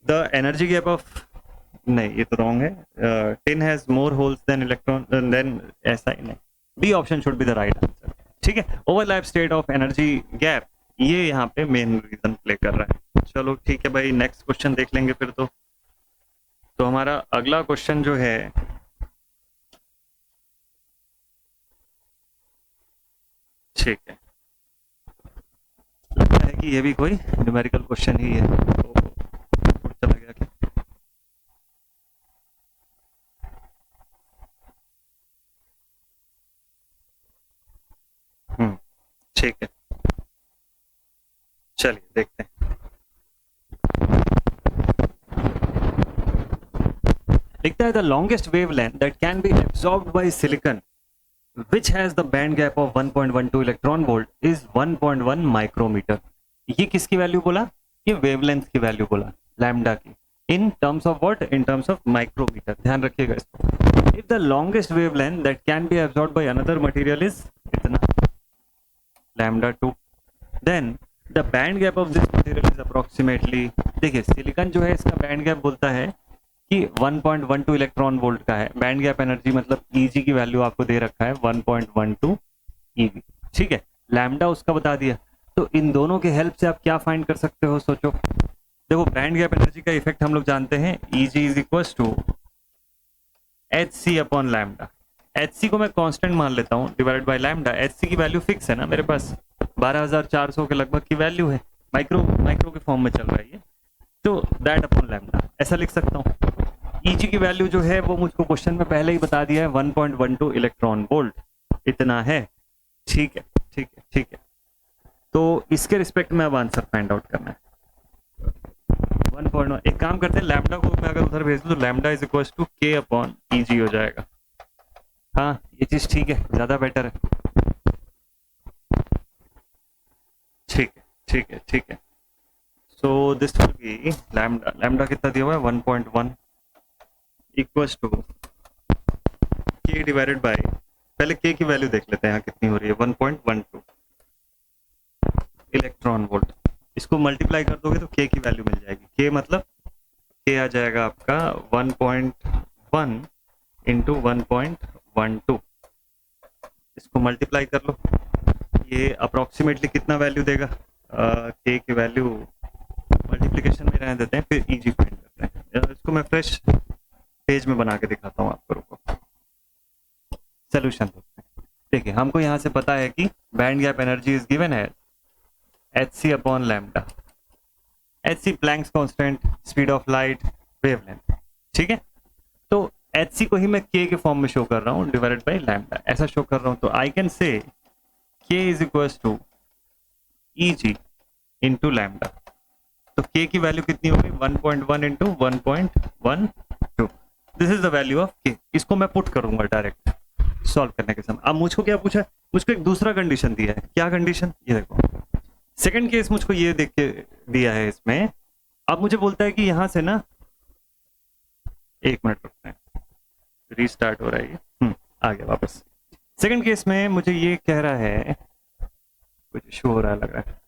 the energy gap of नहीं ये तो wrong है। tin has more holes than electron then ऐसा ही नहीं, B option should be the right answer, ठीक है। overlap state of energy gap ये यहाँ पे मेन रीजन प्ले कर रहा है। चलो ठीक है भाई नेक्स्ट क्वेश्चन देख लेंगे फिर। तो हमारा अगला क्वेश्चन जो है ठीक है, लगता है कि ये भी कोई न्यूमेरिकल क्वेश्चन ही है। तो चला गया क्या? ठीक है चलिए देखते हैं। लिखता है the longest wavelength that can be absorbed by silicon which has the band gap of 1.12 electron volt is 1.1 micrometre. ये किसकी वैल्यू बोला? ये वेवलेंथ की वैल्यू बोला, लैम्डा की। In terms of what? In terms of micrometre. ध्यान रखिएगा इसको। If the longest wavelength that can be absorb by another material is इतना λ2, then the band gap of this material is approximately, देखिए silicon जो है इसका band gap बोलता है कि 1.12 इलेक्ट्रॉन वोल्ट का है। बैंड गैप एनर्जी मतलब Eg की वैल्यू आपको दे रखा है 1.12 eV, ठीक है। लैम्डा उसका बता दिया, तो इन दोनों के हेल्प से आप क्या फाइंड कर सकते हो, सोचो। देखो बैंड गैप एनर्जी का इफेक्ट हम लोग जानते हैं, Eg is equal to Hc upon lambda. Hc को मैं कांस्टेंट मान लेता हूँ डिवाइडेड बाय लैम्डा। Hc की वैल्यू फिक्स है ना मेरे पास, 12,400 के लगभग की वैल्यू है, माइक्रो के फॉर्म में चल रहा है ये, तो दैट अपॉन लैम्डा ऐसा लिख सकता हूँ। Eg की वैल्यू जो है वो मुझको क्वेश्चन में पहले ही बता दिया है, 1.12 इलेक्ट्रॉन वोल्ट इतना है, ठीक है ठीक है ठीक है। तो इसके रिस्पेक्ट में अब आंसर फाइंड आउट करना है। 1.1, एक काम करते हैं, लैम्डा को मैं अगर उधर भेज दूं तो लैम्डा इज इक्वल टू के अपॉन Eg हो जाएगा। हाँ ये चीज ठीक है, ज्यादा बेटर है, ठीक है ठीक है ठीक है। So this will be lambda कितना दिया हुआ है 1.1 इक्वल्स टू के डिवाइडेड बाय, पहले के की वैल्यू देख लेते हैं यहाँ कितनी हो रही है, 1.12 इलेक्ट्रॉन वोल्ट। इसको मल्टीप्लाई कर दोगे तो के की वैल्यू मिल जाएगी, के मतलब के आ जाएगा आपका 1.1 इंटू 1.12, इसको मल्टीप्लाई कर लो, ये अप्रोक्सीमेटली कितना वैल्यू देगा, के की वैल्यू मल्टीप्लिकेशन में रहने देते हैं, फिर Eg फाइंड करते हैं। इसको मैं फ्रेश पेज में बना के दिखाता हूँ आपको, रुको। सोल्यूशन देखिए, हमको यहाँ से पता है कि band gap energy is given है Hc upon lambda, Hc Planck's constant, speed of light, wavelength, ठीक है। तो Hc को ही मैं k के फॉर्म में शो कर रहा हूँ डिवाइडेड बाय लैम्डा, ऐसा शो कर रहा हूँ, तो I can say k is equal to Eg into lambda. तो k की वैल्यू कितनी होगी 1.1 into 1.12, this is the value of k। इसको मैं पुट करूंगा डायरेक्ट सॉल्व करने के समय। अब मुझको क्या पूछा है, मुझको एक दूसरा कंडीशन दिया है, क्या कंडीशन, ये देखो सेकंड केस मुझको ये देख के दिया है इसमें। अब मुझे बोलता है कि यहां से ना, एक मिनट रुकते हैं, रीस्टार्ट हो रहा है ये, आ गया वापस। सेकंड केस में मुझे ये कह रहा है, कुछ इशू हो रहा है लग रहा है,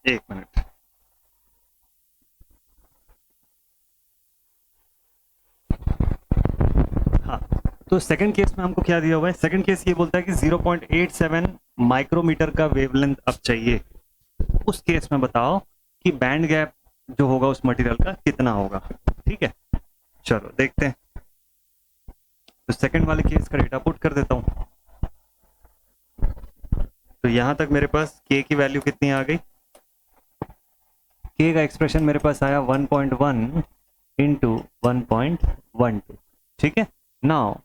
एक मिनट। हाँ, तो सेकंड केस में हमको क्या दिया हुआ है, सेकंड केस ये बोलता है कि 0.87 माइक्रोमीटर का वेवलेंथ अब चाहिए। उस केस में बताओ कि बैंड गैप जो होगा उस मटेरियल का कितना होगा, ठीक है। चलो देखते हैं, तो सेकंड वाले केस का डेटा पुट कर देता हूं। तो यहां तक मेरे पास k की वैल्यू कितनी आ गई, k का एक्सप्रेशन मेरे पास आया 1.1 इंटू 1.12, ठीक है। नाउ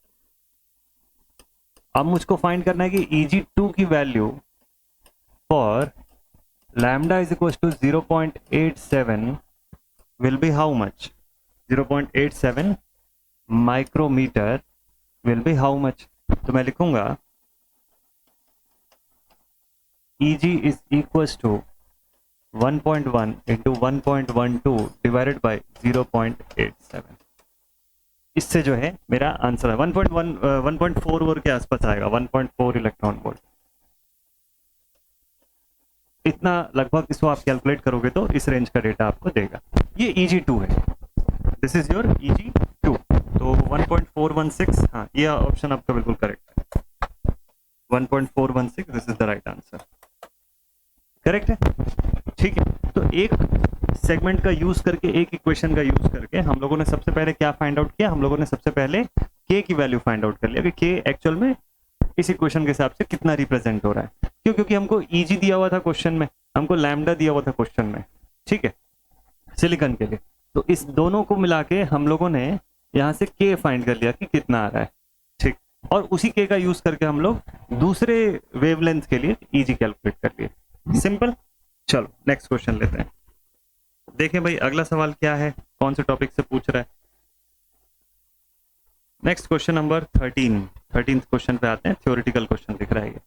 अब मुझको फाइंड करना है कि Eg2 की value for lambda is equal to 0.87 will be how much, 0.87 micrometre will be how much. तो मैं लिखूंगा Eg is equals to 1.1 into 1.12 divided by 0.87। इससे जो है मेरा आंसर है 1.4 वोल्ट के आसपास आएगा, 1.4 इलेक्ट्रॉन वोल्ट, इतना लगभग। इसको आप कैलकुलेट करोगे तो इस रेंज का डेटा आपको देगा। ये Eg2 है, दिस इज योर Eg2। तो 1.416, हाँ ये ऑप्शन आपका बिल्कुल करेक्ट है, 1.416, this is the right answer, correct है, ठीक है। तो एक सेगमेंट का यूज करके, एक इक्वेशन का यूज करके हम लोगों ने सबसे पहले क्या फाइंड आउट किया, हम लोगों ने सबसे पहले k की वैल्यू फाइंड आउट कर लिया कि k एक्चुअल में इस इक्वेशन के हिसाब से कितना रिप्रेजेंट हो रहा है। क्यों, क्योंकि हमको Eg दिया हुआ था क्वेश्चन में, हमको लैम्डा दिया हुआ था क्वेश्चन में, ठीक है, सिलिकॉन के लिए। तो इस दोनों को मिला के हम लोगों ने यहाँ से k फाइंड कर लिया कि कितना आ रहा है, ठीक। और उसी k का यूज करके हम लोग दूसरे वेवलेंथ के लिए Eg कैलकुलेट कर लिए, सिंपल। चलो नेक्स्ट क्वेश्चन लेते हैं। देखें भाई अगला सवाल क्या है, कौन से टॉपिक से पूछ रहा है। Next question number 13, 13th question पे आते हैं, थ्योरेटिकल क्वेश्चन दिख रहा है ये।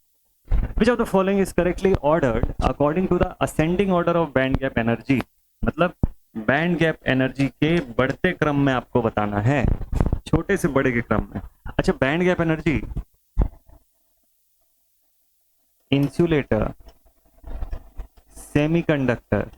Which of the following is correctly ordered according to the ascending order of band gap energy? मतलब बैंड गैप एनर्जी के बढ़ते क्रम में आपको बताना है, छोटे से बड़े के क्रम में। अच्छा, band gap energy insulator, semiconductor,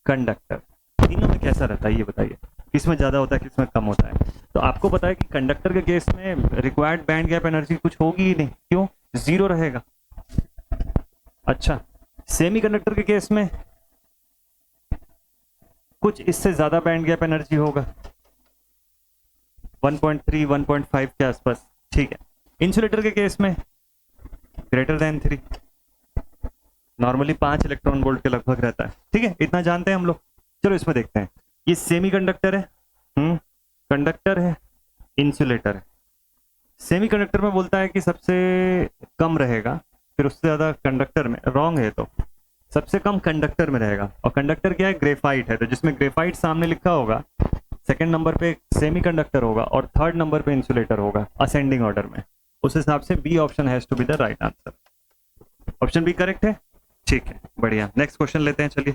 conductor, तीनों में कैसा रहता है ये बताइए, किसमें ज्यादा होता है किसमें कम होता है। तो आपको पता है कि कंडक्टर के केस में रिक्वायर्ड बैंड गैप एनर्जी कुछ होगी ही नहीं, क्यों, जीरो रहेगा। अच्छा, सेमीकंडक्टर के केस में कुछ इससे ज्यादा बैंड गैप एनर्जी होगा, 1.3 1.5 के आसपास, ठीक है। इंसुलेटर के केस में greater than 3, normally 5 electron volt के लगभग रहता है, ठीक है, इतना जानते हैं हम लोग। चलो इसमें देखते हैं, ये सेमीकंडक्टर है, कंडक्टर है, इंसुलेटर है। सेमीकंडक्टर में बोलता है कि सबसे कम रहेगा, फिर उससे ज्यादा कंडक्टर में, रॉन्ग है, तो सबसे कम कंडक्टर में रहेगा। और कंडक्टर क्या है, ग्रेफाइट है, तो जिसमें ग्रेफाइट सामने लिखा होगा, सेकंड नंबर पे सेमीकंडक्टर होगा और थर्ड नंबर पे इंसुलेटर होगा असेंडिंग ऑर्डर में। उस हिसाब से B option has to be the right answer. Option B correct है, ठीक है, बढ़िया। नेक्स्ट क्वेश्चन लेते हैं, चलिए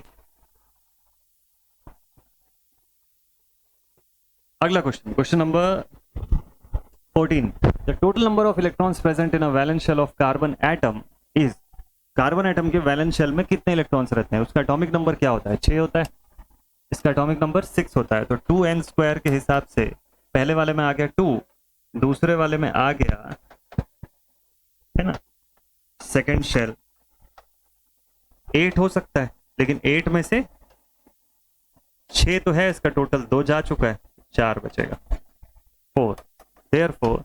अगला question, question number 14। The total number of electrons present in a valence shell of carbon atom is, carbon atom के valence shell में कितने इलेक्ट्रॉन्स रहते हैं, उसका एटॉमिक नंबर क्या होता है, 6 होता है, इसका एटॉमिक नंबर 6 होता है। तो 2n² के हिसाब से पहले वाले में आ गया 2, दूसरे वाले में आ गया, है ना, सेकंड शेल 8 हो सकता है, लेकिन 8 में से 6 तो है, इसका टोटल 2 जा चुका है, 4 बचेगा, 4। Therefore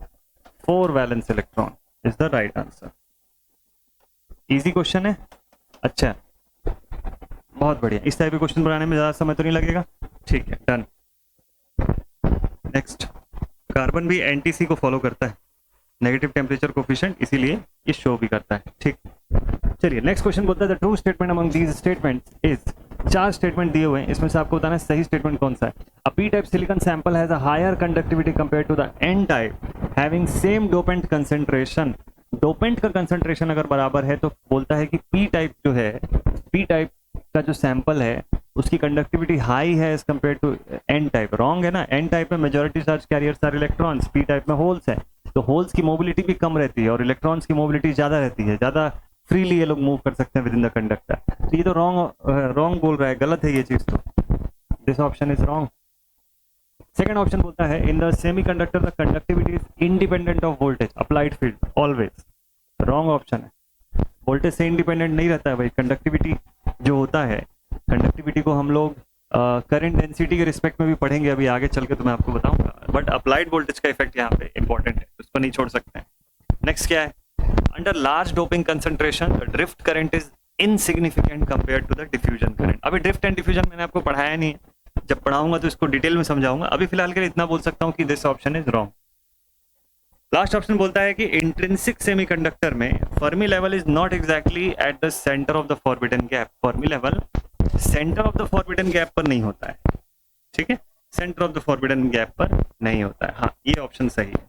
4 valence electron is the right answer. Easy question है, अच्छा, बहुत बढ़िया। इस टाइप के क्वेश्चन बनाने में ज्यादा समय तो नहीं लगेगा, ठीक है, डन। नेक्स्ट, कार्बन भी एनटीसी को फॉलो करता है, नेगेटिव टेम्परेचर कोफिशिएंट, इसीलिए ये शो भी करता है, ठीक। चलिए नेक्स्ट क्वेश्चन बोलता है the true statement among these statements is, 4 statement दिए हुए हैं, इसमें से आपको बताना है सही स्टेटमेंट कौन सा है। A P type silicon sample has a higher conductivity compared to the N type having same dopant concentration. Dopant का कंसंट्रेशन अगर बराबर है तो बोलता है कि पी टाइप जो है, पी टाइप का जो सैंपल है उसकी कंडक्टिविटी हाई है as compare to N type. Wrong है ना, एन टाइप में majority charge carriers are electrons, P type में होल्स है, तो होल्स की मोबिलिटी भी कम रहती है और इलेक्ट्रॉन्स की मोबिलिटी ज्यादा रहती है, ज्यादा फ्रीली ये लोग मूव कर सकते हैं विद इन द कंडक्टर। तो ये तो रॉन्ग बोल रहा है, गलत है ये चीज, तो this option is wrong. Second option बोलता है in the semiconductor the conductivity is independent of voltage applied field always. Wrong option है, वोल्टेज से इंडिपेंडेंट नहीं रहता है भाई। कंडक्टिविटी जो होता है, कंडक्टिविटी को हम लोग करंट डेंसिटी के रिस्पेक्ट में भी पढ़ेंगे अभी आगे चल के, तो मैं आपको बताऊंगा, बट अप्लाइड वोल्टेज का इफेक्ट यहाँ पे इंपॉर्टेंट है, उसको नहीं छोड़ सकते हैं। नेक्स्ट क्या है, under large doping concentration drift current is insignificant compared to the diffusion current. अभी ड्रिफ्ट एंड डिफ्यूजन मैंने आपको पढ़ाया नहीं है, जब पढ़ाऊंगा तो इसको डिटेल में समझाऊंगा, अभी फिलहाल के लिए इतना बोल सकता हूं कि this option is wrong. Last option बोलता है कि इंट्रिंसिक सेमीकंडक्टर में Fermi level is not exactly at the centre of the forbidden gap. Fermi level centre of the forbidden gap पर नहीं होता है, ठीक है, centre of the forbidden gap पर नहीं होता है, हाँ ये ऑप्शन सही है।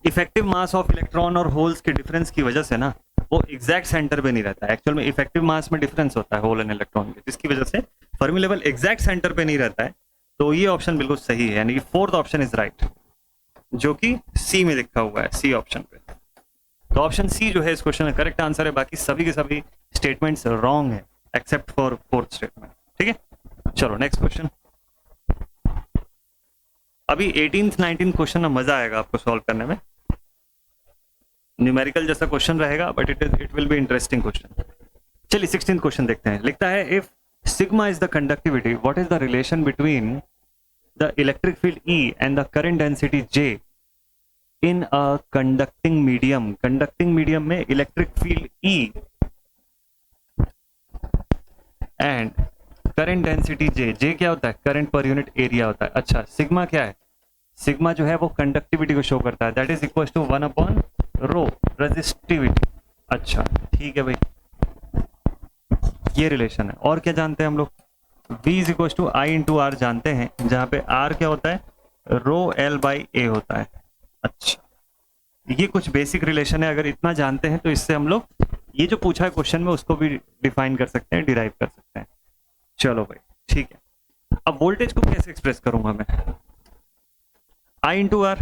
इफेक्टिव मास ऑफ इलेक्ट्रॉन और होल्स के डिफरेंस की वजह से ना वो एग्जैक्ट सेंटर पे नहीं रहता है, एक्चुअल में इफेक्टिव मास में डिफरेंस होता है होल एंड इलेक्ट्रॉन के, जिसकी वजह से फर्मी लेवल एग्जैक्ट सेंटर पे नहीं रहता है। तो ये ऑप्शन बिल्कुल सही है, यानी कि फोर्थ ऑप्शन इज राइट, जो कि सी में लिखा हुआ है, सी ऑप्शन पे। तो ऑप्शन सी जो है इस क्वेश्चन का करेक्ट आंसर है, बाकी सभी के सभी स्टेटमेंट्स रॉन्ग है एक्सेप्ट फॉर फोर्थ स्टेटमेंट, ठीक है। चलो नेक्स्ट क्वेश्चन, अभी 18th 19th क्वेश्चन में मजा आएगा आपको सॉल्व करने में, न्यूमेरिकल जैसा क्वेश्चन रहेगा but it will be interesting question. चलिए 16th क्वेश्चन देखते हैं, लिखता है if sigma is the conductivity what is the relation between the electric field E and the current density J in a conducting medium। conducting medium में electric field E and current density J, J क्या होता है, current per unit area होता है। अच्छा, sigma क्या है, sigma जो है वो कंडक्टिविटी को शो करता है, that is equal to 1/ρ resistivity. अच्छा ठीक है भाई, ये रिलेशन है। और क्या जानते हैं हम लोग, V is equal to I into R जानते हैं, जहां पे R क्या होता है, ρ L/A होता है, अच्छा, ये कुछ बेसिक रिलेशन है, अगर इतना जानते हैं तो इससे हम लोग ये जो पूछा है क्वेश्चन में उसको भी डिफाइन कर सकते हैं, डिराइव कर सकते हैं। चलो भाई ठीक है। अब वोल्टेज को कैसे एक्सप्रेस करूंगा मैं? आई इंटू आर,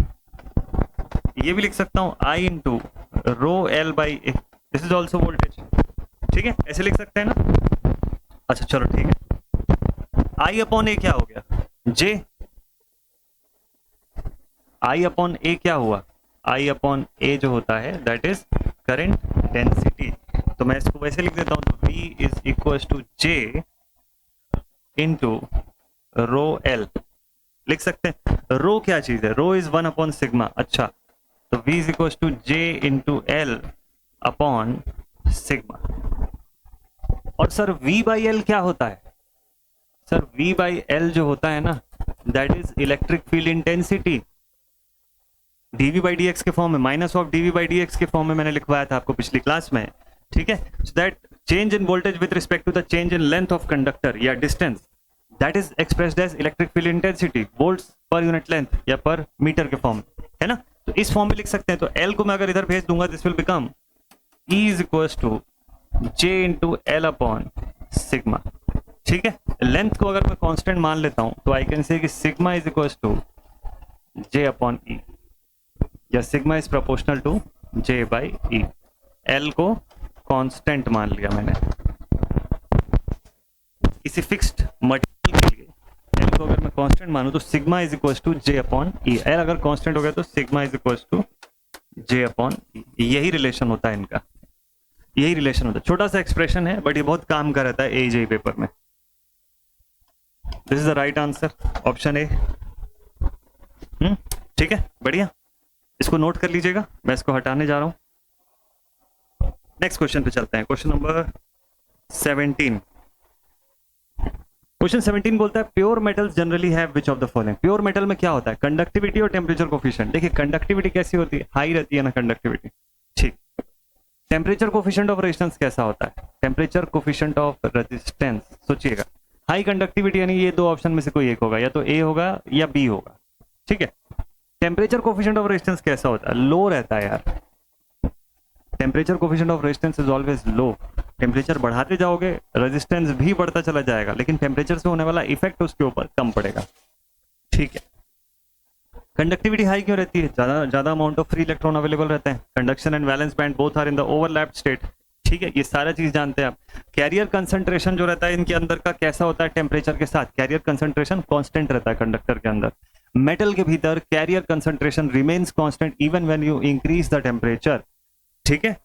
ये भी लिख सकता हूं I into rho L by A, this is also voltage. ठीक है, ऐसे लिख सकते हैं ना? अच्छा चलो ठीक है। आई अपॉन ए क्या हो गया? जे। आई अपॉन ए क्या हुआ? आई अपॉन ए जो होता है दैट इज करंट डेंसिटी। तो मैं इसको वैसे लिख देता हूं, तो V is equal to J into rho L. लिख सकते हैं रो क्या चीज है? Rho is 1 upon sigma. अच्छा, तो V is equal to J into L upon sigma. और सर V बाई एल क्या होता है? सर V बाई एल जो होता है ना that is electric field intensity. DV by D X के फॉर्म में, minus of DV by D X के फॉर्म में मैंने लिखवाया था आपको पिछली क्लास में। ठीक है, so that change in voltage with respect to the change in length of conductor या distance that is expressed as electric field intensity volts per unit length या पर मीटर के फॉर्म में, है ना? तो इस फॉर्म में लिख सकते हैं। तो एल को मैं अगर इधर भेज दूंगा this will become E is equal to J into L upon sigma. ठीक है, लेंथ को अगर मैं कांस्टेंट मान लेता हूं तो आई कैन से कि sigma is equal to J upon E, या sigma is proportional to J by E. L को कांस्टेंट मान लिया मैंने किसी फिक्स्ड मटेरियल के लिए। एल को अगर मैं कांस्टेंट मानूं तो sigma is equal to J upon E. L अगर कांस्टेंट हो गया तो sigma is equal to J upon E. यही रिलेशन होता है इनका, यही रिलेशन होता है। छोटा सा एक्सप्रेशन है बट ये बहुत काम का रहता है एजेई पेपर में। This is the right answer, option A. ठीक है, बढ़िया, इसको नोट कर लीजिएगा, मैं इसको हटाने जा रहा हूं। नेक्स्ट क्वेश्चन पे चलते हैं, क्वेश्चन नंबर 17। क्वेश्चन 17 बोलता है pure metals generally have which of the following. Pure metal में क्या होता है? कंडक्टिविटी और टेम्परेचर कोफिशिएंट। देखिए कंडक्टिविटी कैसी होती है? हाई रहती है ना कंडक्टिविटी, ठीक। टेम्परेचर कोफिशिएंट ऑफ रेजिस्टेंस कैसा होता है? टेम्परेचर कोफिशिएंट ऑफ रेजिस्टेंस, सोचिएगा हाई कंडक्टिविटी यानी ये दो ऑप्शन में से कोई एक होगा, या तो ए होगा या बी होगा, ठीक है। टेम्परेचर कोफिशिएंट ऑफ रेजिस्टेंस कैसा होता है? लो रहता है यार। Temperature coefficient of resistance is always low. Temperature बढ़ाते जाओगे रेजिस्टेंस भी बढ़ता चला जाएगा, लेकिन टेम्परेचर से होने वाला इफेक्ट उसके ऊपर कम पड़ेगा, ठीक है। कंडक्टिविटी हाई क्यों रहती है? ज्यादा amount of free electron available रहते हैं। Conduction and valence band both are in the overlapped state, ठीक है, ये सारा चीज जानते हैं आप। कैरियर कंसंट्रेशन जो रहता है इनके अंदर का कैसा होता है? टेम्परेचर के साथ कैरियर कंसंट्रेशन कांस्टेंट रहता है कंडक्टर के अंदर। मेटल के भीतर carrier concentration remains constant even when you increase the temperature, ठीक है।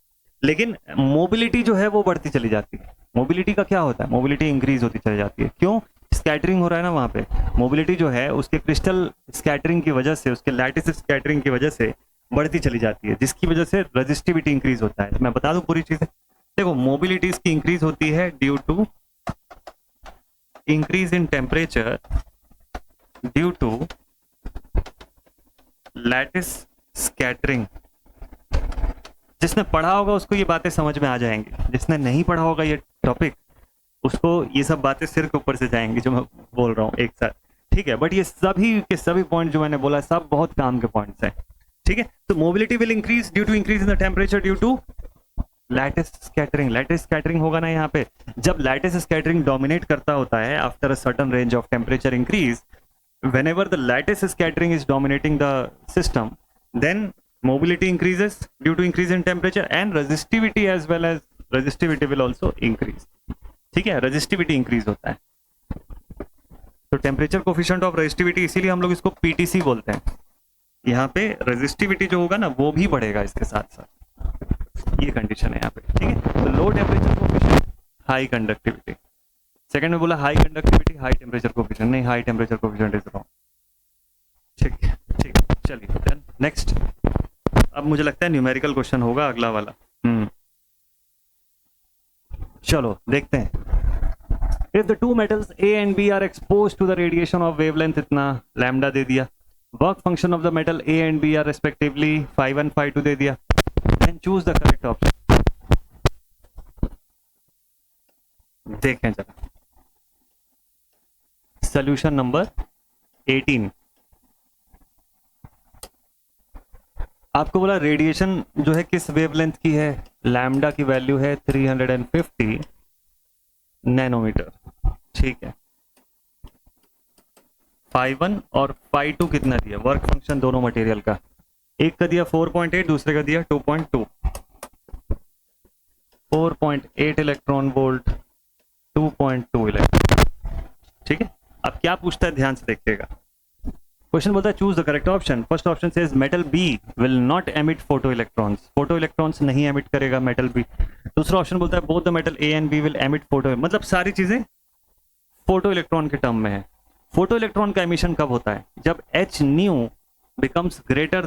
लेकिन मोबिलिटी जो है वो बढ़ती चली जाती है। मोबिलिटी का क्या होता है? मोबिलिटी इंक्रीज होती चली जाती है। क्यों? स्कैटरिंग हो रहा है ना वहां पे। मोबिलिटी जो है उसके क्रिस्टल स्कैटरिंग की वजह से, उसके लैटिस स्कैटरिंग की वजह से बढ़ती चली जाती है, जिसकी वजह से रेजिस्टिविटी इंक्रीज होता है। मैं बता दूं पूरी चीजें। देखो मोबिलिटी इसकी इंक्रीज होती है due to increase in temperature due to lattice scattering. जिसने पढ़ा होगा उसको ये बातें समझ में आ जाएंगी, जिसने नहीं पढ़ा होगा ये टॉपिक उसको ये सब बातें सिर के ऊपर से जाएंगी जो मैं बोल रहा हूँ एक साथ, ठीक है। बट ये सभी के सभी पॉइंट जो मैंने बोला सब बहुत काम के पॉइंट्स हैं, ठीक है। तो mobility will increase due to increase in the temperature due to lattice scattering. Lattice scattering होगा ना यहाँ पे। जब लैटिस स्कैटरिंग डोमिनेट करता होता है after a certain range of temperature increase, whenever the lattice scattering is dominating the system, then mobility increases due to increase in temperature and resistivity as well as resistivity will also increase, ठीक है। resistivity increase होता है। तो temperature coefficient of resistivity, इसीलिए हम लोग इसको PTC बोलते हैं। यहाँ पे रेजिस्टिविटी जो होगा ना वो भी बढ़ेगा इसके साथ साथ, ये कंडीशन है यहाँ पे, ठीक है। तो low temperature coefficient, high conductivity. Second में बोला high conductivity high temperature coefficient, नहीं high temperature coefficient is wrong, ठीक ठीक। चलिए देन नेक्स्ट। अब मुझे लगता है न्यूमेरिकल क्वेश्चन होगा अगला वाला। चलो देखते हैं। If the two metals A and B are expose to the radiation of wavelength, इतना लैम्डा दे दिया। Work function of the metal A and B are respectively 5 and 5 दे दिया। Then choose the correct option. देखें जरा solution number 18। आपको बोला radiation जो है किस वेवलेंथ की है, लैम्डा की वैल्यू है 350 नैनोमीटर, ठीक है। फाई 1 और फाई 2 कितना दिया वर्क फंक्शन दोनों मटेरियल का, एक का दिया 4.8, दूसरे का दिया 2.2। 4.8 इलेक्ट्रॉन वोल्ट, 2.2 इलेक्ट्रॉन, ठीक है। अब क्या पूछता है ध्यान से देखिएगा, क्वेश्चन बोलता है choose the correct option. First option says metal B will not emit photo electrons, photo electrons नहीं एमिट करेगा मेटल बी। दूसरा ऑप्शन बोलता है both the metal A and B will emit photo, मतलब सारी चीजें फोटो इलेक्ट्रॉन के term में है। फोटो इलेक्ट्रॉन का एमिशन कब होता है, जब H nu becomes greater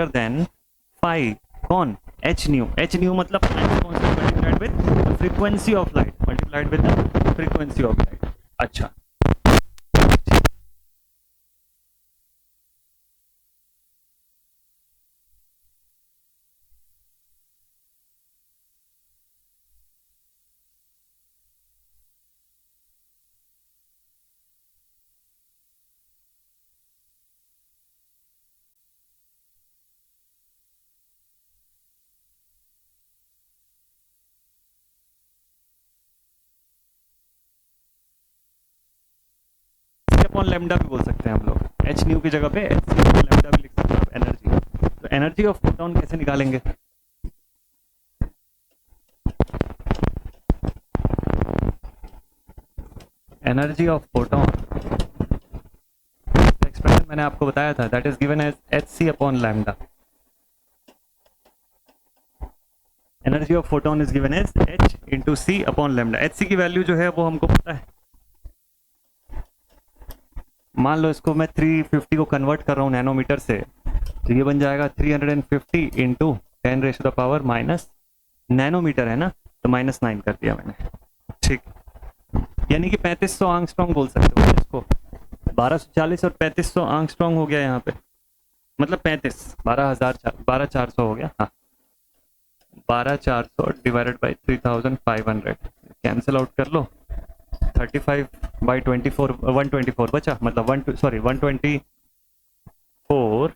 than phi, कौन, एच न्यू मतलब multiplied with frequency of light, multiplied with frequency of light. अच्छा, अपॉन लैम्डा भी बोल सकते हैं हम लोग, एच न्यू की जगह पे एच सी अपॉन लैम्डा भी लिख सकते हैं एनर्जी। तो एनर्जी ऑफ फोटॉन कैसे निकालेंगे, एनर्जी ऑफ फोटॉन एक्सप्रेशन मैंने आपको बताया था, that is given as H C upon lambda. Energy of photon is given as H into C upon lambda. H C की वैल्यू जो है वो हमको पता है, मान लो इसको मैं 350 को कन्वर्ट कर रहा हूँ नैनोमीटर से, तो ये बन जाएगा 350 into 10 raise to the power minus, nanometre है ना तो -9 कर दिया मैंने, ठीक। यानी कि 3500 आंगस्ट्रॉन्ग बोल सकते हो इसको, 1240 और 3500 आंगस्ट्रॉन्ग हो गया यहाँ पे, मतलब 35, 12400 हो गया, हाँ 12400 डिवाइडेड बाई 3500, कैंसिल आउट कर लो, 35 बाई 24 124 बचा, मतलब 124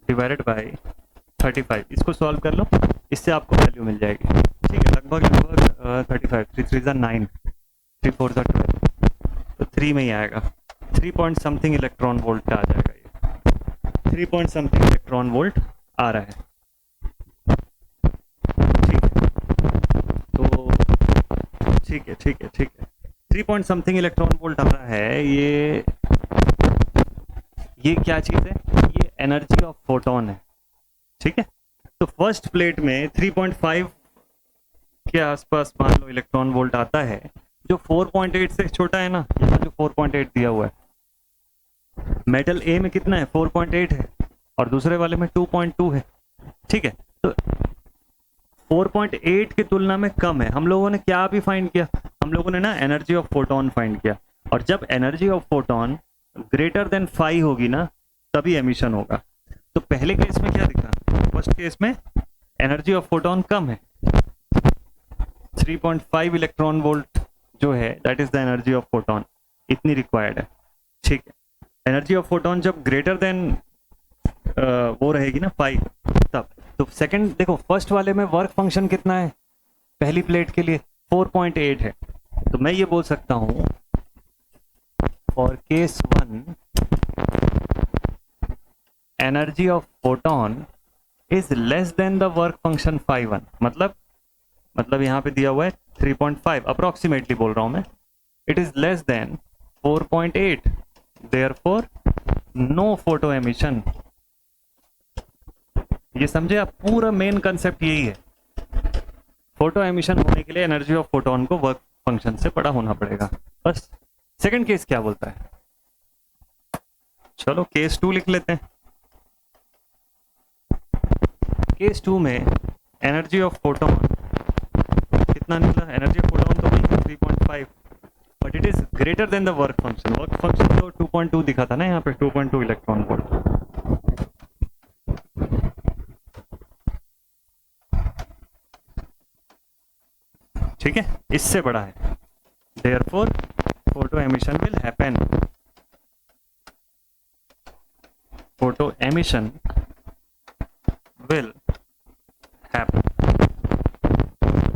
डिवाइडेड बाई 35, इसको सॉल्व कर लो, इससे आपको वैल्यू मिल जाएगी, ठीक है। लगभग 35, 3 3 9, 3 4 12, तो 3 में ही आएगा, 3 पॉइंट समथिंग इलेक्ट्रॉन वोल्ट का आ जाएगा, ये 3 पॉइंट समथिंग इलेक्ट्रॉन वोल्ट आ रहा है, ठीक है। तो ठीक है 3 पॉइंट समथिंग इलेक्ट्रॉन वोल्ट आ रहा है, ये क्या चीज है, ये एनर्जी ऑफ फोटॉन है, ठीक है। तो फर्स्ट प्लेट में 3.5 के आसपास मान लो इलेक्ट्रॉन वोल्ट आता है, जो 4.8 से छोटा है ना, यहाँ जो 4.8 दिया हुआ है, मेटल ए में कितना है 4.8 है और दूसरे वाले में 2.2 है, ठीक है। तो 4.8 की तुलना में कम है। हम लोगों ने क्या भी फाइंड किया, हम लोगों ने ना एनर्जी ऑफ फोटॉन फाइंड किया, और जब energy of photon greater than 5 होगी ना तभी एमिशन होगा। तो पहले केस में क्या दिखा, फर्स्ट केस में एनर्जी ऑफ फोटॉन कम है, 3.5 इलेक्ट्रॉन वोल्ट जो है that is the energy of photon, इतनी रिक्वायर्ड है, ठीक है। एनर्जी ऑफ फोटॉन जब ग्रेटर देन वो रहेगी ना 5 तब। तो सेकंड देखो, फर्स्ट वाले में वर्क फंक्शन कितना है पहली प्लेट के लिए 4.8 है, तो मैं ये बोल सकता हूं for case 1 energy of photon is less than the work function phi 1, मतलब यहां पे दिया हुआ है 3.5, अप्रोक्सीमेटली बोल रहा हूं मैं, it is less than 4.8, therefore no photo emission. ये समझे आप, पूरा मेन कंसेप्ट यही है, फोटो एमिशन होने के लिए एनर्जी ऑफ फोटोन को वर्क फंक्शन से बड़ा होना पड़ेगा, बस। सेकंड केस क्या बोलता है, चलो केस 2 लिख लेते हैं। केस 2 में एनर्जी ऑफ फोटोन कितना निकला, एनर्जी ऑफ फोटोन तो वही 3.5, but it is greater than the work function. Work function तो 2.2 दिखा था ना यहाँ पे, 2.2 इलेक्ट्रॉन वोल्ट, ठीक है, इससे बड़ा है, therefore photo emission will happen, photo emission will happen।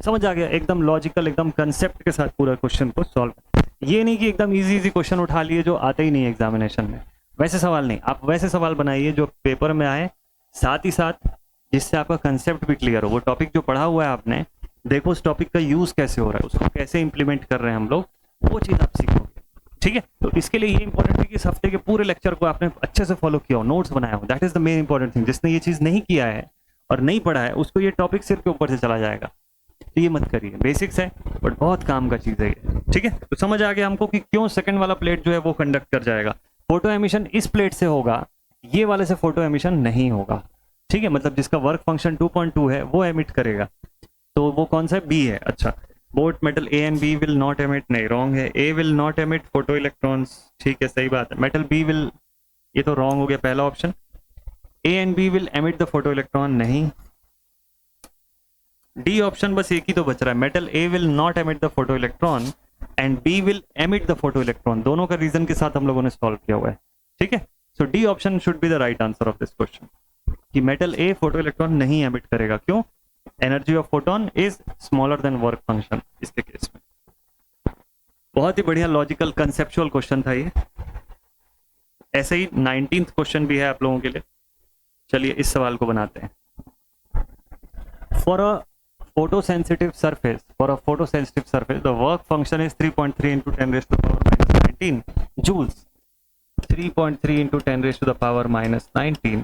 समझ आ गया? एकदम लॉजिकल, एकदम कंसेप्ट के साथ पूरा क्वेश्चन को सॉल्व। ये नहीं कि एकदम इजी इजी क्वेश्चन उठा लिए जो आते ही नहीं है एग्जामिनेशन में। वैसे सवाल नहीं, आप वैसे सवाल बनाइए जो पेपर में आए, साथ ही साथ जिससे आपका कंसेप्ट भी क्लियर हो। वो टॉपिक जो पढ़ा हुआ है आपने, देखो उस टॉपिक का यूज कैसे हो रहा है, उसको कैसे इंप्लीमेंट कर रहे हैं हम लोग, वो चीज आप सीखोगे। ठीक है, तो इसके लिए ये इंपॉर्टेंट है कि इस हफ्ते के पूरे लेक्चर को आपने अच्छे से फॉलो किया हो, नोट्स बनाया हो। That is the main important thing. जिसने ये चीज नहीं किया है और नहीं पढ़ा है, उसको ये टॉपिक सिर के ऊपर से चला जाएगा। तो ये मत करिए, बेसिक्स है बट बहुत काम का चीज है ये। ठीक है, तो समझ आ गया हमको कि क्यों सेकंड वाला प्लेट जो है वो कंडक्ट कर जाएगा। फोटो एमिशन इस प्लेट से होगा, ये वाले से फोटो एमिशन नहीं होगा। ठीक है, मतलब जिसका वर्क फंक्शन 2.2 है वो एमिट करेगा। तो वो कौन सा है? बी है। अच्छा, both metal A and B will not emit, नहीं रॉन्ग है। A will not emit photo electrons, ठीक है सही बात है। मेटल बी विल, ये तो रॉन्ग हो गया पहला option. A and B will emit the photo electron, नहीं। डी ऑप्शन बस एक ही तो बच रहा है, metal A will not emit the photo electron and B will emit the photo electron. दोनों का रीजन के साथ हम लोगों ने सॉल्व किया हुआ है। ठीक है, so D option should be the right answer of this question, कि मेटल ए फोटो इलेक्ट्रॉन नहीं एमिट करेगा। क्यों? Energy of photon is smaller than work function इसके केस में। बहुत ही बढ़िया लॉजिकल कंसेप्चुअल क्वेश्चन था ये। ऐसे ही 19th क्वेश्चन भी है आप लोगों के लिए। चलिए इस सवाल को बनाते हैं। For a photosensitive surface, the work function is 3.3 into 10 raised to the power minus 19 joules। 3.3 into 10 raised to the power minus 19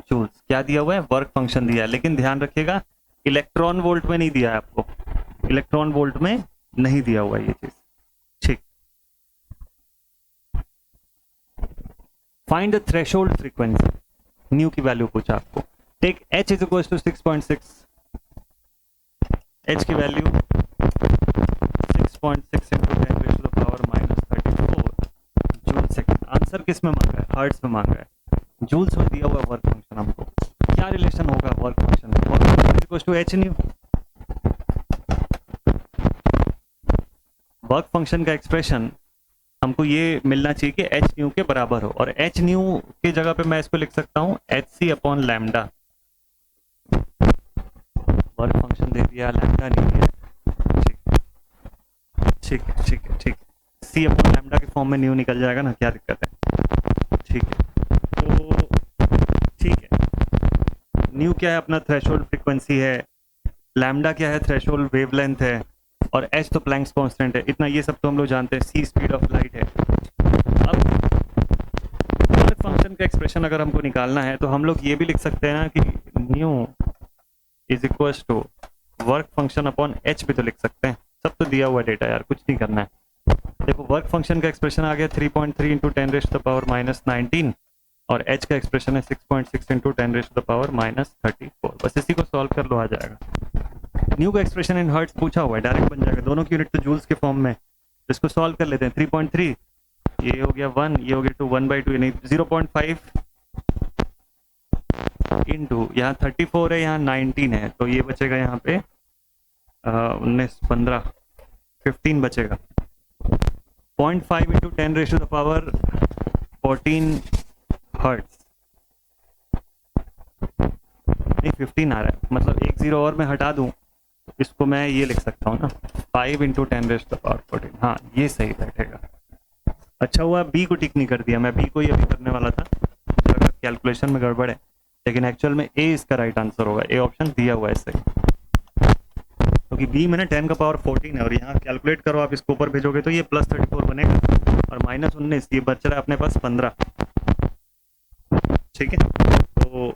joules क्या दिया हुआ है? वर्क फंक्शन दिया है। लेकिन ध्यान रखिएगा, इलेक्ट्रॉन वोल्ट में नहीं दिया है आपको, इलेक्ट्रॉन वोल्ट में नहीं दिया हुआ है ये चीज। ठीक, find the threshold frequency, nu की वैल्यू पूछा आपको। Take h is equal to 6.6, h की value 6.6 into 10 raise to the power minus 34 joule second. Answer किस में मांगा है? हर्ट्ज में मांगा है। जूल्स में दिया हुआ वर्क फंक्शन हमको। क्या रिलेशन होगा वर्क फंक्शन में? Work function is equal to h nu. Work function का एक्सप्रेशन हमको ये मिलना चाहिए कि h न्यू के बराबर हो, और h न्यू की जगह पे मैं इसको लिख सकता हूँ hc upon lambda. Work function दे दिया, लैम्डा नहीं दिया। ठीक है, ठीक है, ठीक है। सी अपॉन लैम्डा के फॉर्म में न्यू निकल जाएगा ना, क्या दिक्कत है? ठीक है, तो ठीक है, न्यू क्या है? अपना थ्रेशोल्ड फ्रीक्वेंसी है, लैम्डा क्या है? थ्रेशोल्ड वेवलेंथ है, और एच तो प्लैंक्स कांस्टेंट है। इतना ये सब तो हम लोग जानते हैं। सी स्पीड ऑफ लाइट है। अब वर्क फंक्शन का एक्सप्रेशन अगर हमको निकालना है तो हम लोग ये भी लिख सकते हैं ना कि nu is equal to work function upon H भी तो लिख सकते हैं। सब तो दिया हुआ डेटा यार, कुछ नहीं करना है। देखो वर्क फंक्शन का एक्सप्रेशन आ गया 3.3 into 10 raise to the power minus 19, और एच का एक्सप्रेशन है 6.6 into 10 raise to the power minus 34। बस इसी को सॉल्व कर लो, आ जाएगा। न्यू का एक्सप्रेशन इन हर्ट्ज पूछा हुआ है, डायरेक्ट बन जाएगा। दोनों की यूनिट तो जूल्स के फॉर्म में। इसको सॉल्व कर लेते हैं। 3.3 ये हो गया 1, ये हो गया 2, 1/2 यानी 0.5 इंटू यहाँ 34 है, यहाँ 19 है, तो ये बचेगा यहाँ पे 19, 15, 15 बचेगा। 0.5 into 10 raise to the power 14 hertz, नहीं 15 आ रहा है, मतलब एक जीरो और मैं हटा दूं तो इसको मैं ये लिख सकता हूँ ना, 5 into 10 raise to the power 14। हाँ ये सही बैठेगा। अच्छा हुआ बी को टिक नहीं कर दिया, मैं बी को ही अभी करने वाला था, अगर कैलकुलेशन में गड़बड़ है, लेकिन एक्चुअल में ए इसका राइट आंसर होगा। ए ऑप्शन दिया हुआ है सही, क्योंकि बी में ना 10 का पावर 14 है, और यहाँ कैलकुलेट करो आप, इसको ऊपर भेजोगे तो ये प्लस 34 बनेगा, और माइनस 19, ये बच रहा है अपने पास 15। ठीक है, तो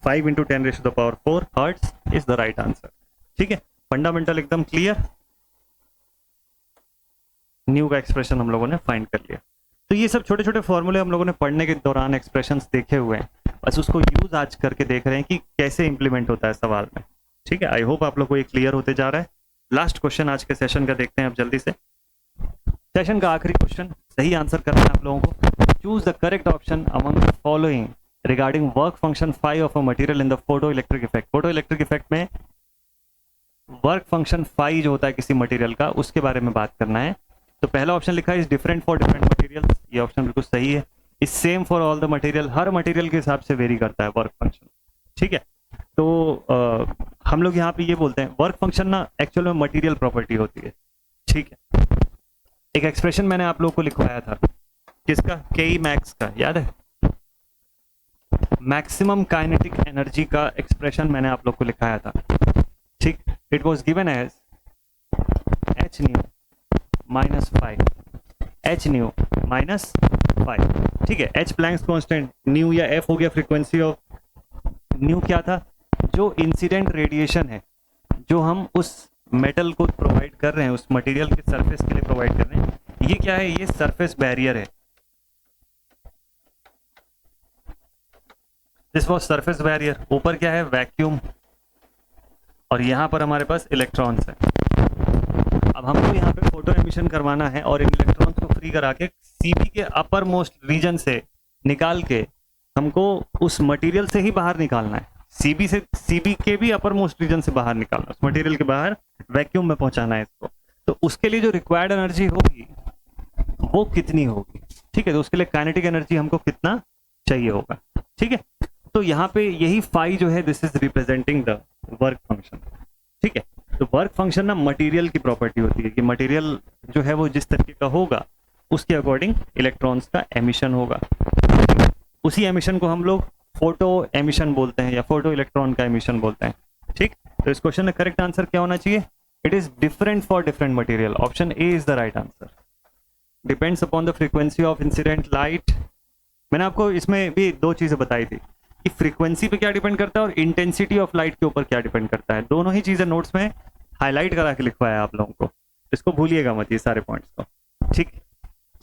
5 into 10 raise to the power 4 hertz is the right answer. ठीक है, फंडामेंटल एकदम क्लियर। न्यू का एक्सप्रेशन हम लोगों ने फाइंड कर लिया। तो ये सब छोटे छोटे फॉर्मूले हम लोगों ने पढ़ने के दौरान एक्सप्रेशंस देखे हुए हैं, बस उसको यूज आज करके देख रहे हैं कि कैसे इंप्लीमेंट होता है सवाल में। ठीक है, आई होप आप लोग को ये क्लियर होते जा रहा है। लास्ट क्वेश्चन आज के सेशन का देखते हैं अब जल्दी से। सेशन का आखिरी क्वेश्चन, सही आंसर करना है आप लोगों को। Choose the correct option among the following regarding work function 5 of a material in the photo electric effect. Photo electric effect में वर्क फंक्शन 5 जो होता है किसी मटेरियल का, उसके बारे में बात करना है। तो पहला ऑप्शन लिखा है is different for different materials, ये ऑप्शन बिल्कुल सही है। Is same for all the material, her material के हिसाब से वेरी करता है वर्क फंक्शन। ठीक है, तो हम लोग यहाँ पे ये बोलते हैं वर्क फंक्शन ना एक्चुअल में मटेरियल प्रॉपर्टी होती है। ठीक है, एक एक्सप्रेशन मैंने आप लोगों को लिखवाया था, किसका, के मैक्स का, याद है? मैक्सिमम काइनेटिक एनर्जी का एक्सप्रेशन मैंने आप लोग को लिखाया था। ठीक, it was given as h nu minus 5, h nu minus 5। ठीक है, h प्लैंक्स कांस्टेंट, न्यू या f हो गया फ्रीक्वेंसी ऑफ, न्यू क्या था, जो इंसिडेंट रेडिएशन है जो हम उस मेटल को प्रोवाइड कर रहे हैं, उस मटेरियल के सरफेस के लिए प्रोवाइड कर रहे हैं, ये क्या है, ये सरफेस बैरियर है। दिस वाज सरफेस बैरियर, ऊपर क्या है, वैक्यूम, और यहाँ पर हमारे पास इलेक्ट्रॉन्स है। अब हमको यहाँ पे फोटो एमिशन करवाना है और इन इलेक्ट्रॉन्स को फ्री करा के सीबी के अपर मोस्ट रीजन से निकाल के हमको उस मटेरियल से ही बाहर निकालना है, सीबी के भी अपर मोस्ट रीजन से बाहर निकालना, उस मटेरियल के बाहर वैक्यूम में पहुंचाना है इसको। तो उसके लिए जो रिक्वायर्ड एनर्जी होगी वो कितनी होगी? ठीक है, तो उसके लिए काइनेटिक एनर्जी हमको कितना चाहिए होगा। ठीक है, तो यहाँ पे यही फाई जो है, this is representing the work function. ठीक है, तो वर्क फंक्शन ना मटेरियल की प्रॉपर्टी होती है कि मटेरियल जो है वो जिस तरीके का होगा उसके अकॉर्डिंग इलेक्ट्रॉन्स का एमिशन होगा। उसी एमिशन को हम लोग फोटो एमिशन बोलते हैं या फोटो इलेक्ट्रॉन का एमिशन बोलते हैं। ठीक, तो इस क्वेश्चन का करेक्ट आंसर क्या होना चाहिए? It is different for different material, option A is the right answer. Depends upon the frequency of incident light. मैंने आपको इसमें भी दो चीजें बताई थी कि फ्रीक्वेंसी पे क्या डिपेंड करता है और इंटेंसिटी ऑफ लाइट के ऊपर क्या डिपेंड करता है। दोनों ही चीजें नोट्स में हाईलाइट करा के लिखवाया आप लोगों को, इसको भूलिएगा मत ये सारे पॉइंट्स को। ठीक,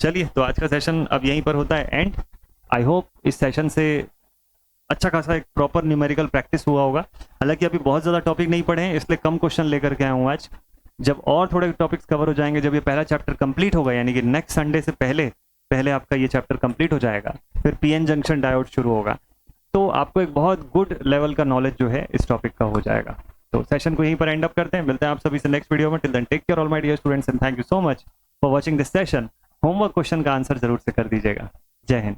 चलिए तो आज का सेशन अब यहीं पर होता है एंड। आई होप इस सेशन से अच्छा खासा एक प्रॉपर न्यूमेरिकल प्रैक्टिस हुआ होगा। हालांकि अभी बहुत ज़्यादा टॉपिक नहीं पढ़े हैं, इसलिए कम क्वेश्चन लेकर के आया हूँ आज। जब और थोड़े टॉपिक्स कवर हो जाएंगे, जब ये पहला चैप्टर कंप्लीट होगा, यानी कि नेक्स्ट संडे से पहले पहले आपका ये चैप्टर कंप्लीट हो जाएगा, फिर पीएन जंक्शन डायोड शुरू होगा, तो आपको एक बहुत गुड लेवल का नॉलेज जो है इस टॉपिक का हो जाएगा। तो सेशन को यहीं पर एंड अप करते हैं, मिलते हैं आप सभी से नेक्स्ट वीडियो में। Till then take care all my dear students and thank you so much for watching this session. Homework question का आंसर जरूर से कर दीजिएगा। जय हिंद।